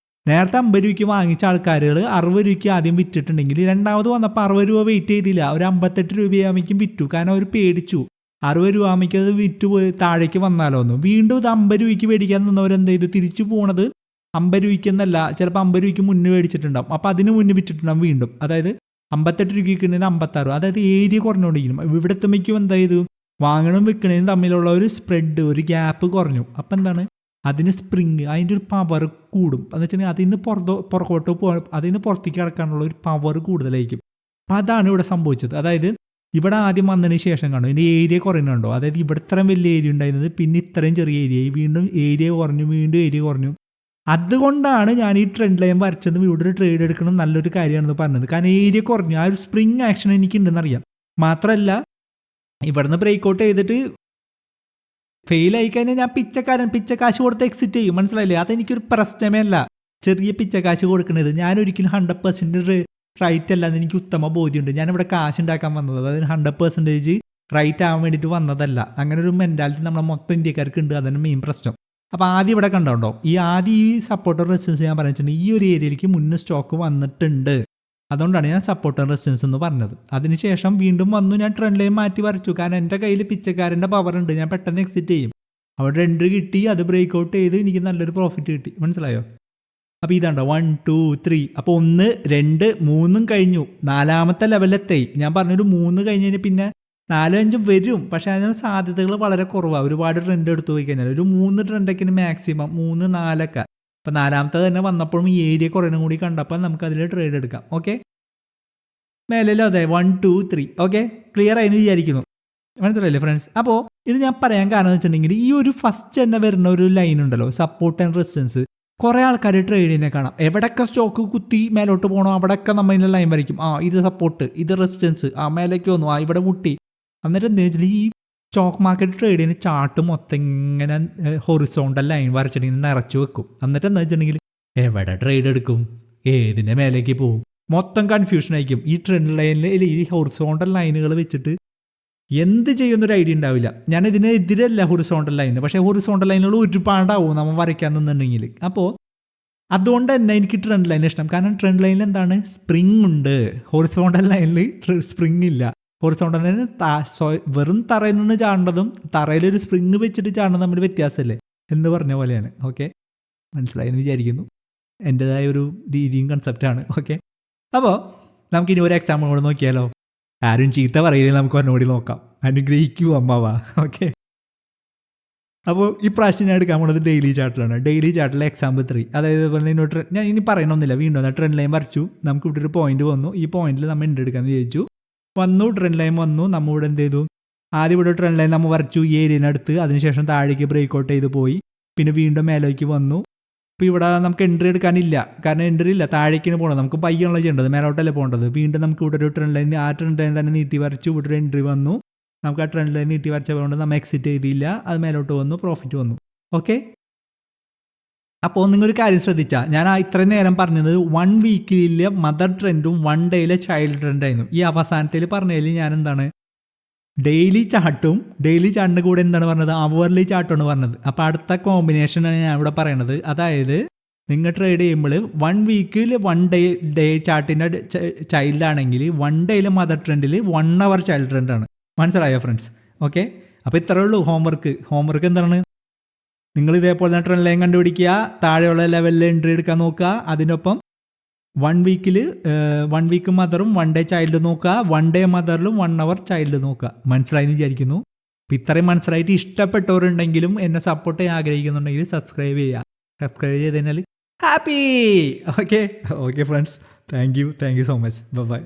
നേരത്തെ 50 രൂപയ്ക്ക് വാങ്ങിച്ച ആൾക്കാരുകൾ 60 രൂപയ്ക്ക് ആദ്യം വിറ്റിട്ടുണ്ടെങ്കിൽ രണ്ടാമത് വന്നപ്പോൾ 60 രൂപ വെയിറ്റ് ചെയ്തില്ല, ഒരു 58 രൂപയാകുമ്പോഴേക്കും വിറ്റു. കാരണം അവർ പേടിച്ചു 60 രൂപ ആകുമ്പോഴേക്കും അത് വിറ്റ് പോയി താഴേക്ക് വന്നാലോ ഒന്ന്. വീണ്ടും ഇത് 50 രൂപയ്ക്ക് മേടിക്കാൻ നിന്നവരെന്ത് ചെയ്തു, തിരിച്ചു പോണത് 50 രൂപയ്ക്കെന്നല്ല, ചിലപ്പോൾ 50 രൂപയ്ക്ക് മുന്നേ മേടിച്ചിട്ടുണ്ടാവും. അപ്പോൾ അതിന് മുന്നേ വിറ്റിട്ടുണ്ടാവും വീണ്ടും. അതായത് 58 രൂപയ്ക്ക് കിട്ടുന്നതിന് 56. അതായത് ഏരിയ കുറഞ്ഞുകൊണ്ടിരിക്കും. ഇവിടെ എത്തുമ്പോഴേക്കും എന്താ ചെയ്തു, വാങ്ങണം വിൽക്കണതിന് തമ്മിലുള്ള ഒരു സ്പ്രെഡ്, ഒരു ഗ്യാപ്പ് കുറഞ്ഞു. അപ്പം എന്താണ്, അതിന് സ്പ്രിങ്, അതിൻ്റെ ഒരു പവർ കൂടും. എന്ന് വെച്ചിട്ടുണ്ടെങ്കിൽ അതിൽ നിന്ന് പുറകോട്ട് അതിൽ നിന്ന് പുറത്തേക്ക് കിടക്കാനുള്ള ഒരു പവർ കൂടുതലായിരിക്കും. അപ്പം അതാണ് ഇവിടെ സംഭവിച്ചത്. അതായത് ഇവിടെ ആദ്യം വന്നതിന് ശേഷം കാണും ഇതിൻ്റെ ഏരിയ കുറയുന്നുണ്ടോ. അതായത് ഇവിടെ ഇത്രയും വലിയ ഏരിയ ഉണ്ടായിരുന്നത് പിന്നെ ഇത്രയും ചെറിയ ഏരിയ, വീണ്ടും ഏരിയ കുറഞ്ഞു, വീണ്ടും ഏരിയ കുറഞ്ഞു. അതുകൊണ്ടാണ് ഞാൻ ഈ ട്രെൻഡ് ലൈൻ വരച്ചതും ഇവിടെ ഒരു ട്രേഡ് എടുക്കണം നല്ലൊരു കാര്യമാണെന്ന് പറഞ്ഞത്. കാരണം ഏരിയ കുറഞ്ഞു, ആ ഒരു സ്പ്രിങ് ആക്ഷൻ എനിക്കുണ്ടെന്ന് അറിയാം. മാത്രമല്ല ഇവിടുന്ന് ബ്രേക്ക് ഔട്ട് ചെയ്തിട്ട് ഫെയിൽ ആയി കഴിഞ്ഞാൽ ഞാൻ പിച്ചക്കാശ് കൊടുത്ത് എക്സിറ്റ് ചെയ്യും. മനസ്സിലായില്ലേ? അതെനിക്കൊരു പ്രശ്നമേ അല്ല ചെറിയ പിച്ചക്കാശ് കൊടുക്കുന്നത്. ഞാൻ ഒരിക്കലും 100% റൈറ്റ് അല്ല എന്ന് എനിക്ക് ഉത്തമ ബോധ്യമുണ്ട്. ഞാനിവിടെ കാശ് ഉണ്ടാക്കാൻ വന്നത്, അതായത് 100% റൈറ്റ് ആവാൻ വേണ്ടിയിട്ട് വന്നതല്ല. അങ്ങനെ ഒരു മെൻറ്റാലിറ്റി നമ്മളെ മൊത്തം ഇന്ത്യക്കാർക്ക് ഉണ്ട്. അതാണ് മെയിൻ പ്രശ്നം. അപ്പോൾ ആദ്യം ഇവിടെ കണ്ടോ, ഈ സപ്പോർട്ടർ റെസിസ്റ്റൻസ് ഞാൻ പറഞ്ഞിട്ടുണ്ട്, ഈ ഒരു ഏരിയയിലേക്ക് മുന്നേ സ്റ്റോക്ക് വന്നിട്ടുണ്ട്. അതുകൊണ്ടാണ് ഞാൻ സപ്പോർട്ടർ റെസിസ്റ്റൻസ് എന്ന് പറഞ്ഞത്. അതിനുശേഷം വീണ്ടും വന്നു, ഞാൻ ട്രെൻഡ് ലൈൻ മാറ്റി വരച്ചു. കാരണം എൻ്റെ കയ്യിൽ പിച്ചക്കാരൻ്റെ പവർ ഉണ്ട്, ഞാൻ പെട്ടെന്ന് എക്സിറ്റ് ചെയ്യും. അവിടെ എൻട്രി കിട്ടി, അത് ബ്രേക്ക് ഔട്ട് ചെയ്ത് എനിക്ക് നല്ലൊരു പ്രോഫിറ്റ് കിട്ടി. മനസ്സിലായോ? അപ്പോൾ ഇതാണ്ടോ 1 2 3. അപ്പോൾ 1 2 3 കഴിഞ്ഞു, 4ാമത്തെ ലെവലിലെത്തി. ഞാൻ പറഞ്ഞൊരു 3 കഴിഞ്ഞതിന് പിന്നെ 4 5 വരും. പക്ഷേ അതിനുള്ള സാധ്യതകൾ വളരെ കുറവാണ്. ഒരുപാട് ട്രെൻഡ് എടുത്തു പോയി കഴിഞ്ഞാൽ ഒരു 3 ട്രെൻഡൊക്കെയാണ് മാക്സിമം, 3 4 ഒക്കെ. അപ്പോൾ 4ാമത്തെ തന്നെ വന്നപ്പോഴും ഈ ഏരിയ കുറയണം കൂടി കണ്ടപ്പോൾ നമുക്കതിൽ ട്രേഡ് എടുക്കാം. ഓക്കെ, മേലല്ലോ അതെ 1 2 3. ഓക്കെ, ക്ലിയർ ആയെന്ന് വിചാരിക്കുന്നു. മനസ്സിലായില്ലേ ഫ്രണ്ട്സ്? അപ്പോൾ ഇത് ഞാൻ പറയാൻ കാരണം എന്ന് വെച്ചിട്ടുണ്ടെങ്കിൽ ഈ ഒരു ഫസ്റ്റ് തന്നെ വരുന്ന ഒരു ലൈൻ ഉണ്ടല്ലോ, സപ്പോർട്ട് ആൻഡ് റെസിസ്റ്റൻസ്, കുറേ ആൾക്കാർ ട്രേഡിനെ കാണാം. എവിടെയൊക്കെ സ്റ്റോക്ക് കുത്തി മേലോട്ട് പോകണോ അവിടെയൊക്കെ നമ്മൾ ഇതിൻ്റെ ലൈൻ വരയ്ക്കും. ഇത് സപ്പോർട്ട്, ഇത് റെസിസ്റ്റൻസ്, മേലേക്ക് വന്നു, ഇവിടെ മുട്ടി. എന്നിട്ട് എന്താ വെച്ചാൽ ഈ സ്റ്റോക്ക് മാർക്കറ്റ് ട്രേഡിന് ചാർട്ട് മൊത്തം ഇങ്ങനെ ഹൊറിസോണ്ടൽ ലൈൻ വരച്ചിട്ടുണ്ടെങ്കിൽ നിറച്ച് വെക്കും. എന്നിട്ട് എന്താ വെച്ചിട്ടുണ്ടെങ്കിൽ എവിടെ ട്രേഡ് എടുക്കും, ഏതിൻ്റെ മേലേക്ക് പോകും, മൊത്തം കൺഫ്യൂഷൻ ആയിരിക്കും. ഈ ട്രെൻഡ് ലൈനിൽ ഈ ഹൊറിസോണ്ടൽ ലൈനുകൾ വെച്ചിട്ട് എന്ത് ചെയ്യുന്നൊരു ഐഡിയ ഉണ്ടാവില്ല. ഞാൻ ഇതിന് എതിരല്ല ഹൊറിസോണ്ടൽ ലൈന്, പക്ഷേ ഹൊറിസോണ്ടൽ ലൈനുകൾ ഒരുപാടാവും നമ്മൾ വരയ്ക്കാൻ നിന്നുണ്ടെങ്കിൽ. അപ്പോൾ അതുകൊണ്ട് തന്നെ എനിക്ക് ട്രെൻഡ് ലൈൻ ഇഷ്ടം. കാരണം ട്രെൻഡ് ലൈനിൽ എന്താണ്, സ്പ്രിങ് ഉണ്ട്. ഹൊറിസോണ്ടൽ ലൈനിൽ സ്പ്രിങ് ഇല്ല. ഹൊറിസോണ്ടൽ ലൈനിൽ വെറും തറയിൽ നിന്ന് ചാടേണ്ടതും തറയിലൊരു സ്പ്രിങ് വെച്ചിട്ട് ചാടുന്നത് തമ്മിൽ വ്യത്യാസമല്ലേ എന്ന് പറഞ്ഞ പോലെയാണ്. ഓക്കെ, മനസ്സിലായെന്ന് വിചാരിക്കുന്നു. എൻ്റെതായ ഒരു രീതിയും കൺസെപ്റ്റാണ്. ഓക്കെ, അപ്പോൾ നമുക്കിനി ഒരു എക്സാമ്പിൾ കൂടെ നോക്കിയാലോ. ആരും ചീത്ത പറയില്ല, നമുക്ക് ഒന്നുകൂടി നോക്കാം. അനുഗ്രഹിക്കൂ അമ്മാവാ. ഓക്കെ, അപ്പോൾ ഈ പ്രാവശ്യം ഞാൻ എടുക്കാൻ പോകുന്നത് ഡെയിലി ചാർട്ടിലാണ്. ഡെയിലി ചാർട്ടിലെ എക്സാമ്പിൾ 3. അതായത് ഞാൻ ഇനി പറയണമെന്നില്ല, വീണ്ടും ട്രെൻഡ് ലൈൻ വരച്ചു. നമുക്ക് ഇവിടെ ഒരു പോയിന്റ് വന്നു. ഈ പോയിന്റിൽ നമ്മൾ എൻട്രി എടുക്കാമെന്ന് വിചാരിച്ചു. വന്നു, ട്രെൻഡ് ലൈൻ വന്നു. നമ്മൾ ഇവിടെ എന്ത് ചെയ്തു, ആദ്യം ഇവിടെ ട്രെൻഡ് ലൈൻ നമ്മൾ വരച്ചു ഈ ഏരിയനടുത്ത്. അതിനുശേഷം താഴേക്ക് ബ്രേക്ക് ഔട്ട് ചെയ്ത് പോയി. പിന്നെ വീണ്ടും മേലേക്ക് വന്നു. ഇപ്പോൾ ഇവിടെ നമുക്ക് എൻട്രി എടുക്കാനില്ല, കാരണം എൻട്രി ഇല്ല, താഴേക്കാണ് പോകേണ്ടത്. നമുക്ക് ബൈയാണല്ലോ ചെയ്യേണ്ടത്, മേലോട്ടല്ലേ പോകേണ്ടത്. വീണ്ടും നമുക്ക് ഇവിടെ ഒരു ട്രെൻഡ് ലൈൻ, ആ ട്രെൻഡ് ലൈൻ തന്നെ നീട്ടി വരച്ചു. ഇവിടെ ഒരു എൻട്രി വന്നു. നമുക്ക് ആ ട്രെൻഡ് ലൈൻ നീട്ടി വരച്ചതുകൊണ്ട് നമ്മൾ എക്സിറ്റ് ചെയ്തില്ല, അത് മേലോട്ട് വന്നു, പ്രോഫിറ്റ് വന്നു. ഓക്കെ, അപ്പോൾ നിങ്ങളൊരു കാര്യം ശ്രദ്ധിച്ചാൽ, ഞാൻ ഇത്രയും നേരം പറഞ്ഞത് 1 വീക്കിലെ മദർ ട്രെൻഡും 1 ഡേയിലെ ചൈൽഡ് ട്രെൻഡായിരുന്നു. ഈ അവസാനത്തിൽ പറഞ്ഞതിൽ ഞാൻ എന്താണ്, ഡെയിലി ചാർട്ടിൻ്റെ കൂടെ എന്താണ് പറഞ്ഞത്, അവർലി ചാർട്ടാണ് പറഞ്ഞത്. അപ്പോൾ അടുത്ത കോമ്പിനേഷനാണ് ഞാൻ ഇവിടെ പറയണത്. അതായത് നിങ്ങൾ ട്രേഡ് ചെയ്യുമ്പോൾ 1 വീക്കിൽ 1 ഡേ ചാർട്ടിൻ്റെ ചൈൽഡ് ആണെങ്കിൽ 1 ഡേയിലെ മദർ ട്രെൻഡിൽ 1 അവർ ചൈൽഡ് ട്രെൻഡാണ്. മനസ്സിലായോ ഫ്രണ്ട്സ്? ഓക്കെ, അപ്പോൾ ഇത്രയേ ഉള്ളൂ ഹോംവർക്ക് എന്താണ്? നിങ്ങൾ ഇതേപോലെ തന്നെ ട്രെൻഡ് ലൈൻ കണ്ടുപിടിക്കുക, താഴെയുള്ള ലെവലിൽ എൻട്രി എടുക്കാൻ നോക്കുക. അതിനൊപ്പം 1 വീക്ക് മദറും 1 ഡേ ചൈൽഡ് നോക്കുക, 1 ഡേ മദറിലും 1 അവർ ചൈൽഡ് നോക്കുക. മനസ്സിലായെന്ന് വിചാരിക്കുന്നു. അപ്പം ഇത്രയും മനസ്സിലായിട്ട് ഇഷ്ടപ്പെട്ടവരുണ്ടെങ്കിലും എന്നെ സപ്പോർട്ട് ചെയ്യാൻ ആഗ്രഹിക്കുന്നുണ്ടെങ്കിൽ സബ്സ്ക്രൈബ് ചെയ്യുക. സബ്സ്ക്രൈബ് ചെയ്ത് കഴിഞ്ഞാൽ happy. Okay friends, thank you so much. By.